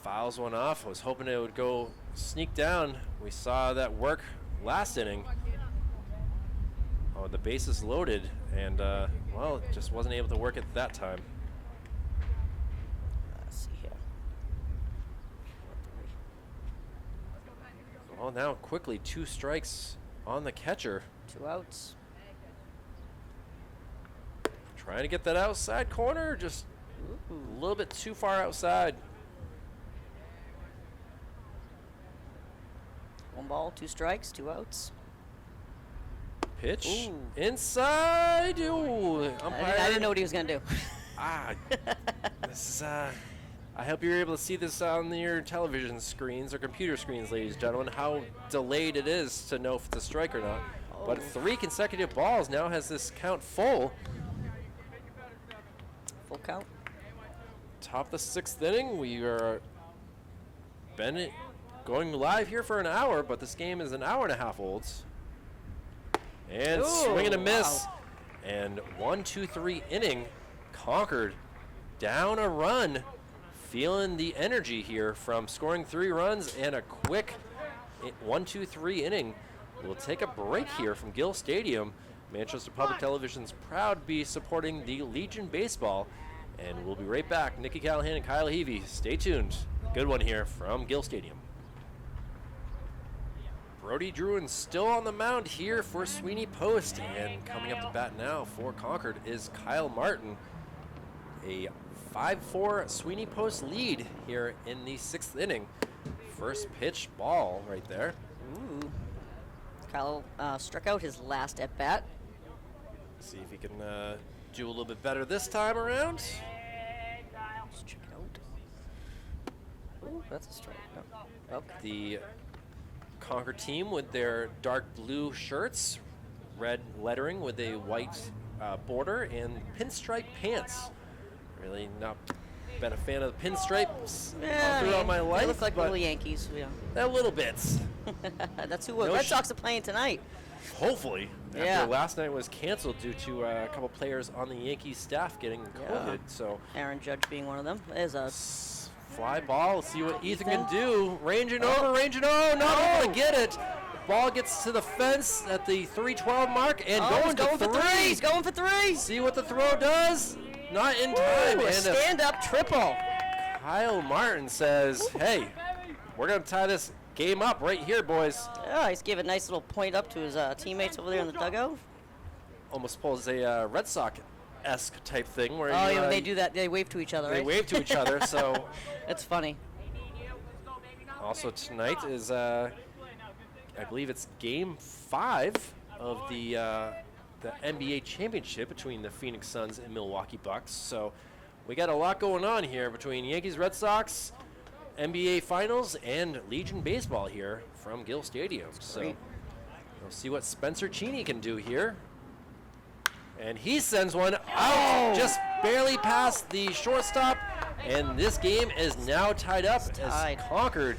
fouls one off. I was hoping it would go sneak down. We saw that work last inning. Oh, the bases loaded, and well, it just wasn't able to work at that time. Let's see here. Well, now quickly 2 strikes on the catcher. 2 outs. Trying to get that outside corner, just Ooh. a little bit too far outside. 1 ball, 2 strikes, 2 outs. Pitch Ooh. inside. Ooh, umpire. I didn't know what he was going to do. This is I hope you're able to see this on your television screens or computer screens, ladies and gentlemen, how delayed it is to know if it's a strike or not. But 3 consecutive balls now has this count full. Full count. Top of the 6th inning, we are been going live here for an hour, but this game is an hour and a half old. And Ooh, swing and a miss. wow. And 1-2-3 inning, Concord down a run. Feeling the energy here from scoring 3 runs and a quick 1-2-3 inning. We'll take a break here from Gill Stadium. Manchester Public Television's proud to be supporting the Legion Baseball. And we'll be right back. Nikki Callahan and Kyle Heavey, stay tuned. Good one here from Gill Stadium. Brody Druin still on the mound here for Sweeney Post. And coming up to bat now for Concord is Kyle Martin. A 5-4 Sweeney Post lead here in the 6th inning. First pitch ball right there. Ooh. Kyle struck out his last at bat. See if he can do a little bit better this time around. Let's check it out. Ooh, that's a strike. No. Okay. The Concord team with their dark blue shirts, red lettering with a white border, and pinstripe pants. Really not been a fan of the pinstripes throughout my life. They look like but little Yankees. Yeah. a little bit. That's who No Red Sox are playing tonight. Hopefully. Yeah. After last night was canceled due to a couple players on the Yankees staff getting COVID. So Aaron Judge being one of them. There's a fly ball. Let's see what Ethan can do. Ranging over, ranging. Oh, not able to get it. The ball gets to the fence at the 312 mark and he's going for 3. He's going for 3. See what the throw does. Not in time. Ooh, a And stand-up triple. Kyle Martin says, hey, we're going to tie this game up right here, boys. Yeah, he's giving a nice little point up to his teammates over there in the dugout. Almost pulls a Red Sox-esque type thing where Oh, you, yeah, when they do that, they wave to each other, they right? wave to each other. So It's funny. also tonight is, I believe it's Game 5 of the NBA championship between the Phoenix Suns and Milwaukee Bucks. So we got a lot going on here between Yankees, Red Sox, NBA Finals, and Legion Baseball here from Gill Stadium. So great. we'll see what Spencer Cheney can do here. And he sends one out, just barely past the shortstop. And this game is now tied up tied. as Concord,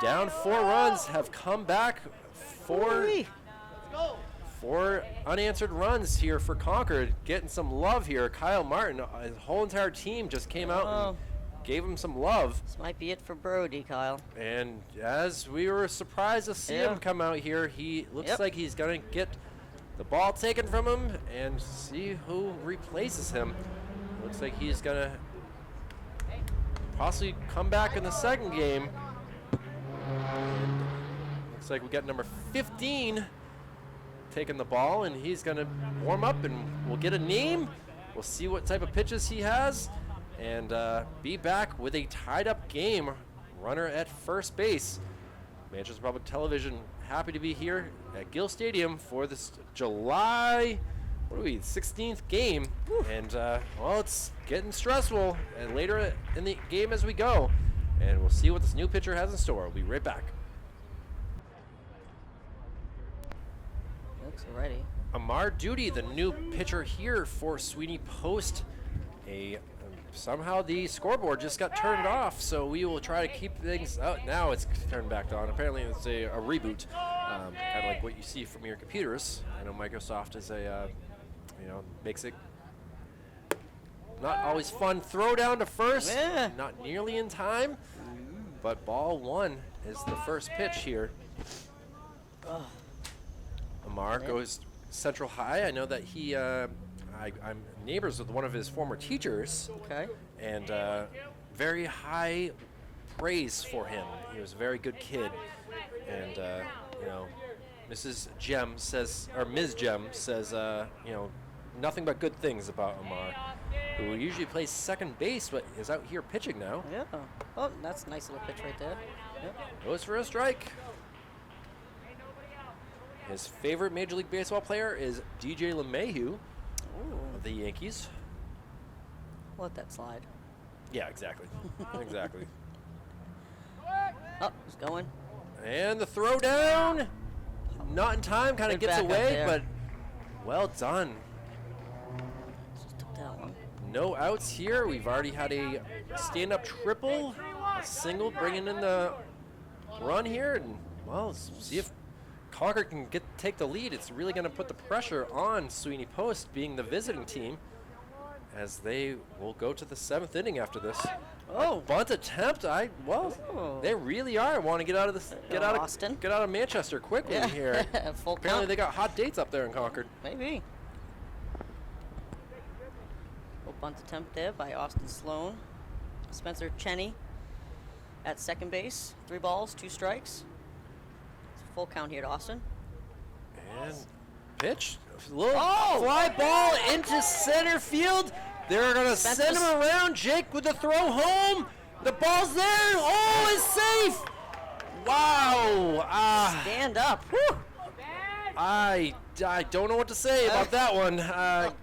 down 4 runs, have come back for Ooh-wee. 4 unanswered runs here for Concord. Getting some love here. Kyle Martin, his whole entire team just came out and gave him some love. This might be it for Brody, Kyle. And as we were surprised to see him come out here, he looks like he's going to get the ball taken from him and see who replaces him. Looks like he's going to possibly come back in the second game. And looks like we got number 15 taking the ball, and he's going to warm up, and we'll get a name. We'll see what type of pitches he has, and be back with a tied-up game. Runner at first base. Manchester Public Television happy to be here at Gill Stadium for this July what are we, 16th game, and well, it's getting stressful and later in the game as we go, and we'll see what this new pitcher has in store. We'll be right back. Looks ready. Amar Duty, the new pitcher here for Sweeney Post. Somehow the scoreboard just got turned off, so we will try to keep things out. Now it's turned back on. Apparently it's a reboot, kind of like what you see from your computers. I know Microsoft is makes it not always fun. Throw down to first, not nearly in time, but ball one is the first pitch here. Amar goes Central High. I know that he, I'm neighbors with one of his former teachers. Okay. And very high praise for him. He was a very good kid. And, Mrs. Jem says, or Ms. Jem says, nothing but good things about Amar, who usually plays second base, but is out here pitching now. Yeah. Oh, that's a nice little pitch right there. Yep. Goes for a strike. His favorite Major League Baseball player is DJ LeMahieu of the Yankees. Let that slide. Yeah, exactly. Exactly. Oh, he's going. And the throw down. Not in time, kind of Good gets back up away, there. but well done. Just took that one. No outs here. We've already had a stand-up triple, a single bringing in the run here, and well, let's see if Concord can take the lead. It's really going to put the pressure on Sweeney Post, being the visiting team, as they will go to the 7th inning after this. Oh, Bunt attempt. They really are want to get out of this. Get out Austin. of Manchester quickly here. Full Apparently count. they got hot dates up there in Concord. Maybe. Oh, bunt attempt there by Austin Sloan. Spencer Cheney at second base. 3 balls, 2 strikes. It's a full count here to Austin. And pitch. Little fly ball into center field. They're going to send him around. Jake with the throw home. The ball's there. Oh, it's safe. Wow. Stand up. Whew. I don't know what to say about that one.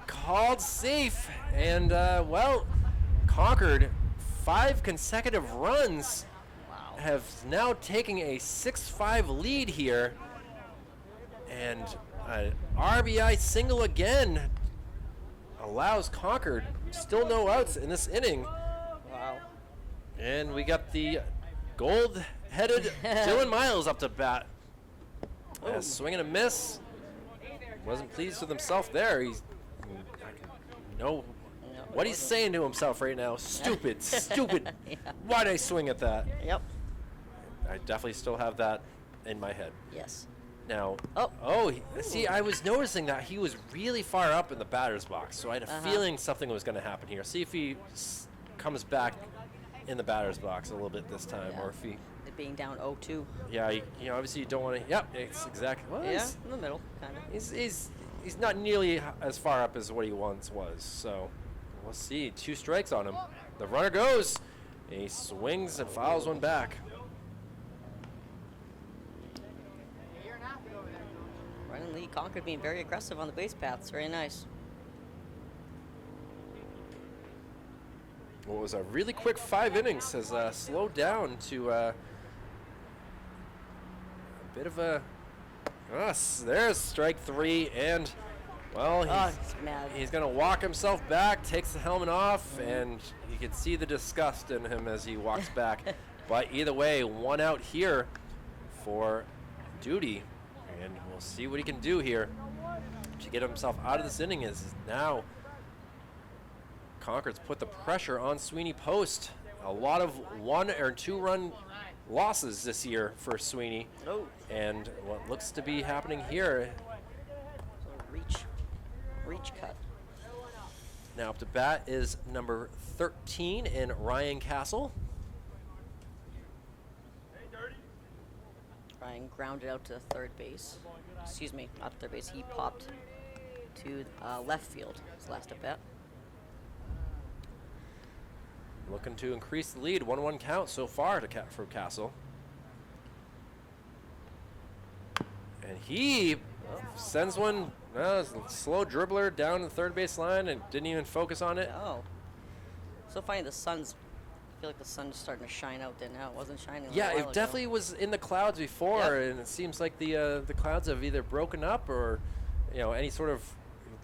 Called safe. And, Concord, 5 consecutive runs. Wow. Have now taken a 6-5 lead here. And RBI single again allows Concord still no outs in this inning. Wow. And we got the gold-headed Dylan Miles up to bat. Swing and a miss. Wasn't pleased with himself there. What he's saying to himself right now. Stupid, stupid. Yeah. Why'd I swing at that? Yep. I definitely still have that in my head. Yes. Now, Oh. See, I was noticing that he was really far up in the batter's box, so I had a feeling something was going to happen here. See if he comes back in the batter's box a little bit this time, or if he... It being down 0-2. Yeah, obviously you don't want to... Yep, it's exactly... Well, Yeah, in the middle, kind of. He's not nearly as far up as what he once was, so we'll see. 2 strikes on him. The runner goes. He swings and fouls one back. Running lead, Concord being very aggressive on the base paths. Very nice. What was a really quick 5 innings has slowed down to a bit of a... there's strike 3, and, well, He's mad. he's going to walk himself back, takes the helmet off, and you can see the disgust in him as he walks back. But either way, 1 out here for Duty, and we'll see what he can do here to get himself out of this inning. Is now Concord's put the pressure on Sweeney Post. A lot of 1 or 2 run losses this year for Sweeney. Oh. And what looks to be happening here. Reach cut. Now up to bat is number 13 in Ryan Castle. Ryan grounded out to third base. Excuse me, not third base. He popped to left field. His last at bat. Looking to increase the lead. 1-1 count so far for Castle. And he sends one Well, it's a slow dribbler down the third base line and didn't even focus on it. Oh. So funny, I feel like the sun's starting to shine out there now. It wasn't shining. Yeah, a while it ago. definitely was in the clouds before, Yep. and it seems like the clouds have either broken up or, any sort of.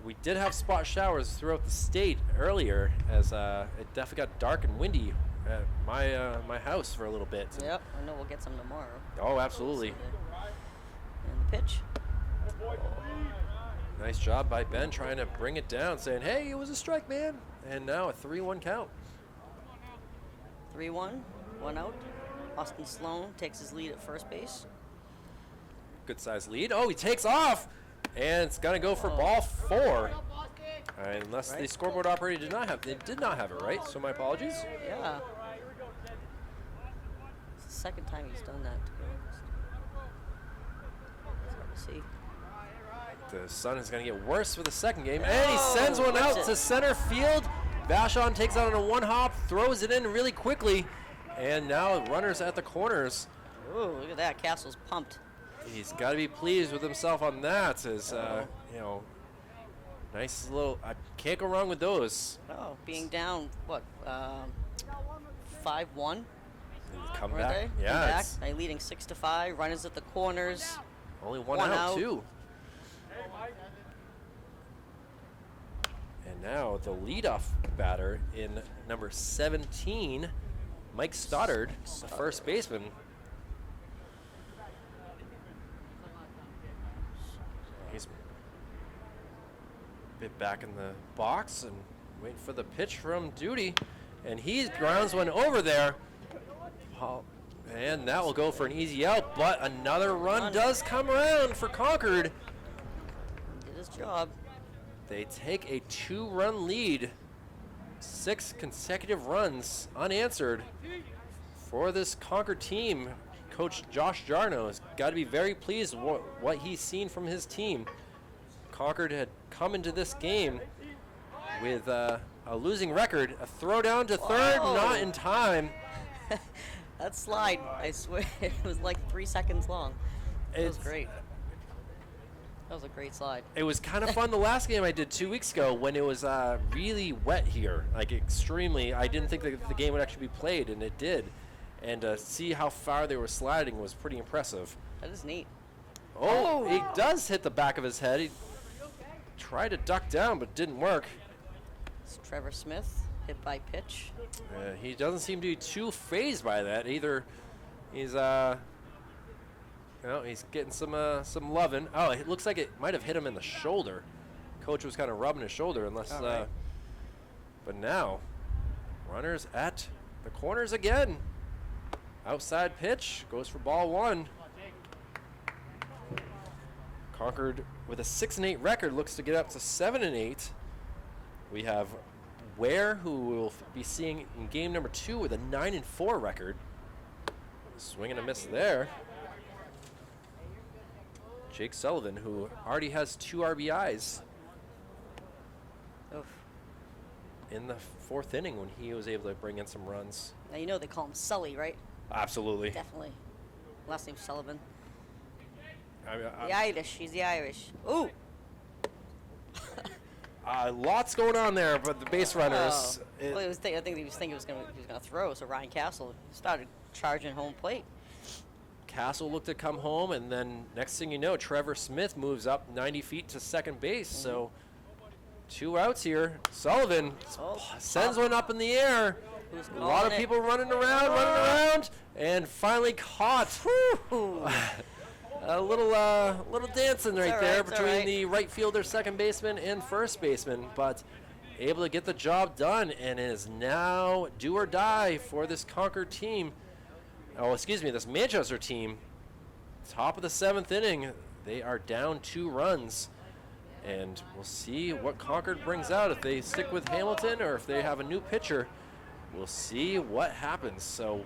We did have spot showers throughout the state earlier, as it definitely got dark and windy at my house for a little bit. Yep, I know we'll get some tomorrow. Oh, absolutely. And the pitch. Nice job by Ben trying to bring it down, saying, "Hey, it was a strike, man." And now a 3-1 count. 3-1, 1 out. Austin Sloan takes his lead at first base. Good sized lead. Oh, he takes off, and it's gonna go for ball 4. Unless the Right. scoreboard operator did not have it right. So my apologies. Yeah. It's the second time he's done that, to be honest. It's hard to see. The sun is going to get worse for the second game. And he Oh, sends one that's out it. to center field. Vashon takes out on a one hop, throws it in really quickly. And now runners at the corners. Ooh, look at that. Castle's pumped. He's got to be pleased with himself on that. As, nice little, I can't go wrong with those. Oh, being down, 5-1? Come Were back. they? Yeah, Come back. it's They're leading 6-5. Runners at the corners. only one One out, out. too. And now the leadoff batter in number 17, Mike Stoddard, the first baseman. He's a bit back in the box and waiting for the pitch from Duty. And he grounds one over there. And that will go for an easy out, but another run does come around for Concord. Did his job. They take a 2-run lead. 6 consecutive runs unanswered for this Concord team. Coach Josh Jarno has got to be very pleased with what he's seen from his team. Concord had come into this game with a losing record. A throw down to third, Whoa. not in time. That slide, I swear, it was like 3 seconds long. That was It's- great. That was a great slide. It was kind of fun the last game I did 2 weeks ago when it was really wet here, like extremely. I didn't think that the game would actually be played, and it did. And see how far they were sliding was pretty impressive. That is neat. Oh, he does hit the back of his head. He tried to duck down, but didn't work. It's Trevor Smith, hit by pitch. He doesn't seem to be too phased by that either. He's he's getting some loving. Oh, it looks like it might have hit him in the shoulder. Coach was kind of rubbing his shoulder, unless. All right. But now, runners at the corners again. Outside pitch goes for ball 1. Concord with a 6-8 record looks to get up to 7-8. We have Ware, who we'll be seeing in game number 2 with a 9-4 record. Swing and a miss there. Jake Sullivan, who already has 2 RBIs Oof. in the 4th inning when he was able to bring in some runs. Now you know they call him Sully, right? Absolutely. Definitely. Last name's Sullivan. I mean, The Irish. He's the Irish. Ooh. lots going on there, but the base runners. Oh. Well, I think he was thinking he was gonna throw. So Ryan Castle started charging home plate. Castle looked to come home, and then next thing you know, Trevor Smith moves up 90 feet to second base. So 2 outs here. Sullivan sends one up in the air. Who's A lot of calling it? people running around, and finally caught. Ooh. A little dancing right all there right, it's all between right. the right fielder, second baseman, and first baseman, but able to get the job done, and it is now do or die for this Concord team. Oh, excuse me, this Manchester team. Top of the 7th inning, they are down 2 runs, and we'll see what Concord brings out. If they stick with Hamilton or if they have a new pitcher, we'll see what happens. So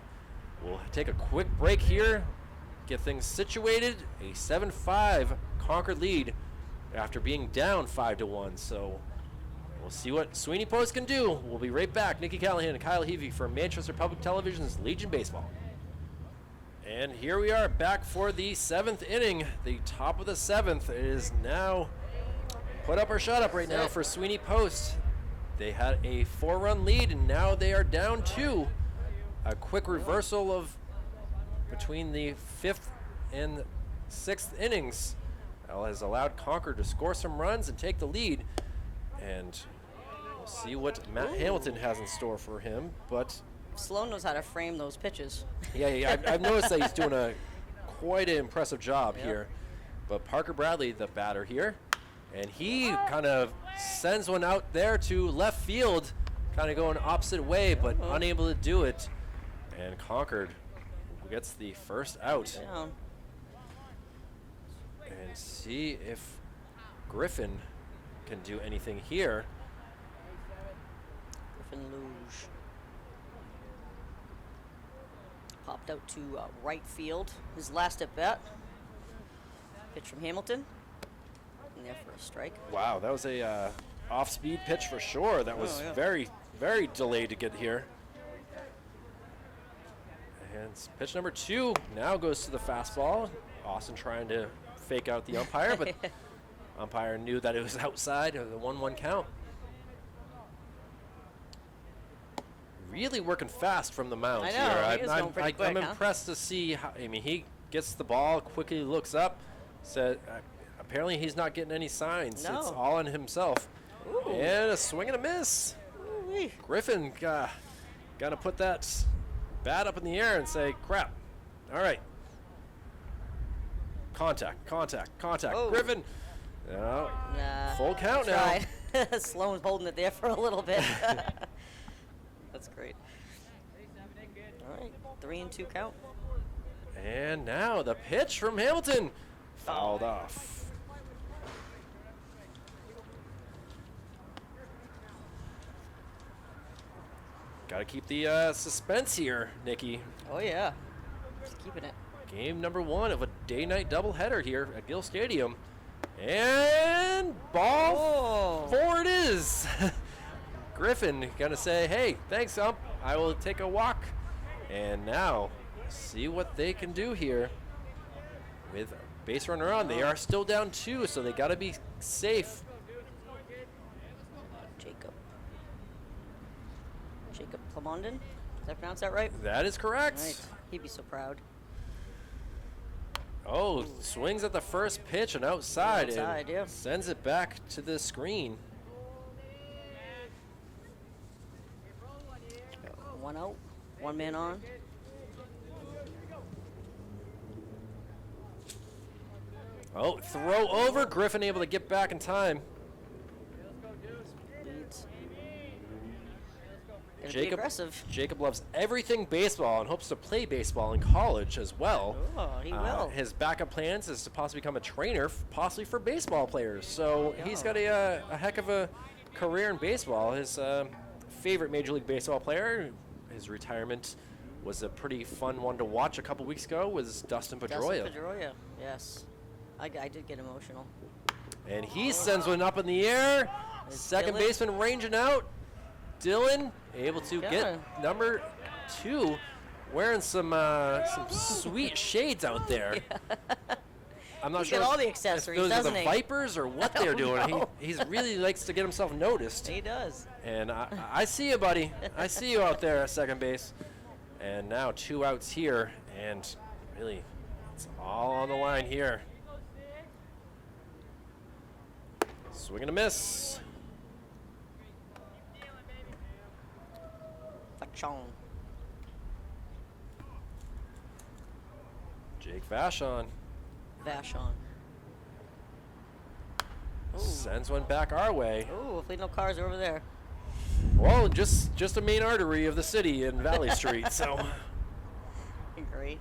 we'll take a quick break here, get things situated. A 7-5 Concord lead after being down 5-1. So we'll see what Sweeney Post can do. We'll be right back. Nikki Callahan and Kyle Heavey for Manchester Public Television's Legion Baseball. And here we are back for the 7th inning. The top of the 7th. It is now put up or shut up right That's now it. for Sweeney Post. They had a 4-run lead, and now they are down 2. A quick reversal of between the 5th and 6th innings has allowed Concord to score some runs and take the lead. And we'll see what Matt Hamilton has in store for him. But Sloan knows how to frame those pitches. yeah, I've noticed that he's doing quite an impressive job Yep. here. But Parker Bradley, the batter here, and he kind of sends one out there to left field, kind of going opposite way, but unable to do it. And Concord gets the first out. Down. And see if Griffin can do anything here. Griffin Luge. Popped out to right field. His last at bat. Pitch from Hamilton. In there for a strike. Wow, that was a off-speed pitch for sure. That was yeah. very, very delayed to get here. And pitch number 2 now goes to the fastball. Austin trying to fake out the umpire, but umpire knew that it was outside of the 1-1 count. Really working fast from the mound I know, here. he is going pretty quick, I'm huh? impressed to see how, I mean, he gets the ball, quickly looks up, said apparently he's not getting any signs. No. It's all on himself. Ooh. And a swing and a miss. Ooh-wee. Griffin got to put that bat up in the air and say, crap. All right. Contact. Oh. Griffin. No. Nah, Full count now. tried. Sloan's holding it there for a little bit. That's great. All right, 3-2 count. And now the pitch from Hamilton. Fouled off. Got to keep the suspense here, Nikki. Oh yeah, just keeping it. Game number 1 of a day-night doubleheader here at Gill Stadium. And ball 4 it is. Griffin gonna say, hey, thanks, ump. I will take a walk. And now, see what they can do here. With base runner on, they are still down 2, so they gotta be safe. Jacob Plamondon. Did I pronounce that right? That is correct. Right. He'd be so proud. Oh, swings at the first pitch and outside, Outside, and yeah. sends it back to the screen. 1 out, 1 man on. Oh, throw over. Griffin able to get back in time. Leads. Gonna be aggressive. Jacob loves everything baseball and hopes to play baseball in college as well. Oh, he will. His backup plans is to possibly become a trainer, possibly for baseball players. So he's got a heck of a career in baseball. His favorite Major League Baseball player, his retirement was a pretty fun one to watch a couple weeks ago, was Dustin Pedroia. Dustin Pedroia, yes. I did get emotional. And he sends one up in the air. It's Second Dylan. baseman ranging out. Dylan able to Yeah. get number 2, wearing some sweet shades out there. I'm not He's sure got all if the accessories, those are doesn't the he? Vipers or what I they're don't doing. know. He really likes to get himself noticed. He does. And I see you, buddy. I see you out there at second base. And now 2 outs here, and really, it's all on the line here. Swing and a miss. Fachon. Jake Vashon Vashon. Ooh. sends one back our way. Ooh, hopefully no cars are over there. Well, just a main artery of the city in Valley Street. So Great.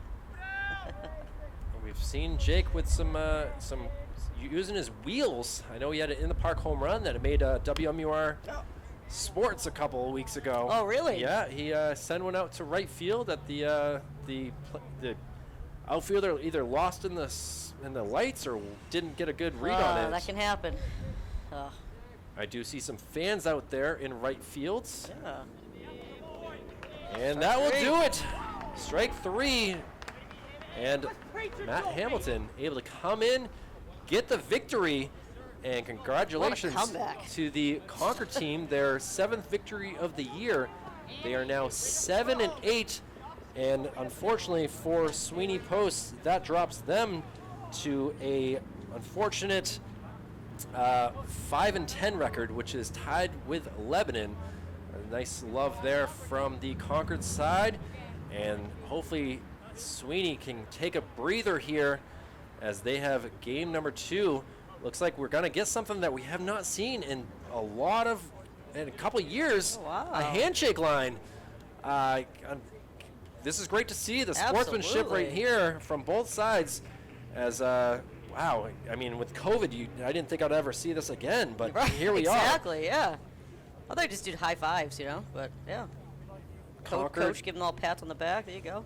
we've seen Jake with some using his wheels. I know he had an in the park home run that made WMUR Sports a couple of weeks ago. Oh, really? Yeah, he sent one out to right field that the outfielder either lost in the lights or didn't get a good read on it. That can happen. I do see some fans out there in right fields. Yeah. And that will do it. Strike 3. And Matt Hamilton able to come in, get the victory, And congratulations comeback. to the Concord team, their 7th victory of the year. They are now 7-8, and unfortunately for Sweeney Post, that drops them to a unfortunate 5-10 record, which is tied with Lebanon. A nice love there from the Concord side, and hopefully Sweeney can take a breather here as they have game number 2. Looks like we're going to get something that we have not seen in a couple years. Oh, wow. A handshake line. This is great to see the sportsmanship right here from both sides. As wow, I mean, with COVID, I didn't think I'd ever see this again, but Right, here we are. Exactly, yeah. I thought I just did high fives, but yeah. Concord. Coach giving all pats on the back. There you go.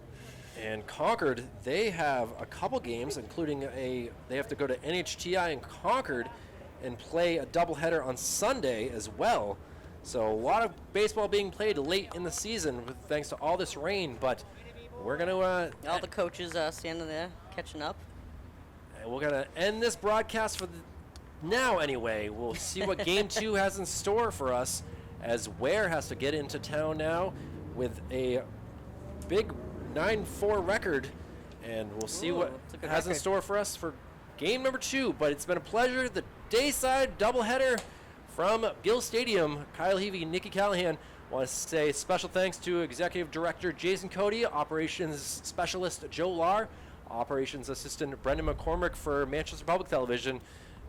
And Concord, they have a couple games, including they have to go to NHTI in Concord and play a doubleheader on Sunday as well. So a lot of baseball being played late in the season thanks to all this rain, but we're going to... all the coaches standing there catching up. We're going to end this broadcast for now anyway. We'll see what Game 2 has in store for us, as Ware has to get into town now with a big 9-4 record, and we'll see what it has in store for us for game number 2. But it's been a pleasure. The Dayside doubleheader from Gill Stadium. Kyle Heavey, Nikki Callahan. Want to say special thanks to Executive Director Jason Cody, Operations Specialist Joe Lahr, Operations Assistant Brendan McCormick for Manchester Public Television.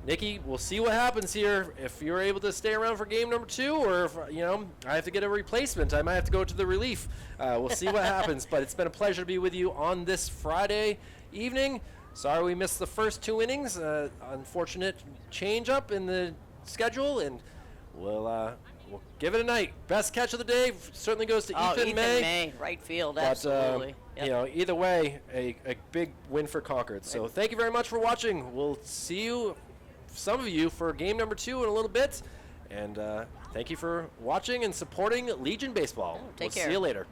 Nikki, we'll see what happens here. If you're able to stay around for game number 2, or if, I have to get a replacement, I might have to go to the relief. We'll see what happens. But it's been a pleasure to be with you on this Friday evening. Sorry we missed the first 2 innings. Unfortunate change up in the schedule, and we'll give it a night. Best catch of the day certainly goes to Ethan May. Right field, but, absolutely. Either way, a big win for Concord. So thank you very much for watching. We'll see you, some of you, for game number 2 in a little bit. And thank you for watching and supporting Legion Baseball. Take We'll care. see you later.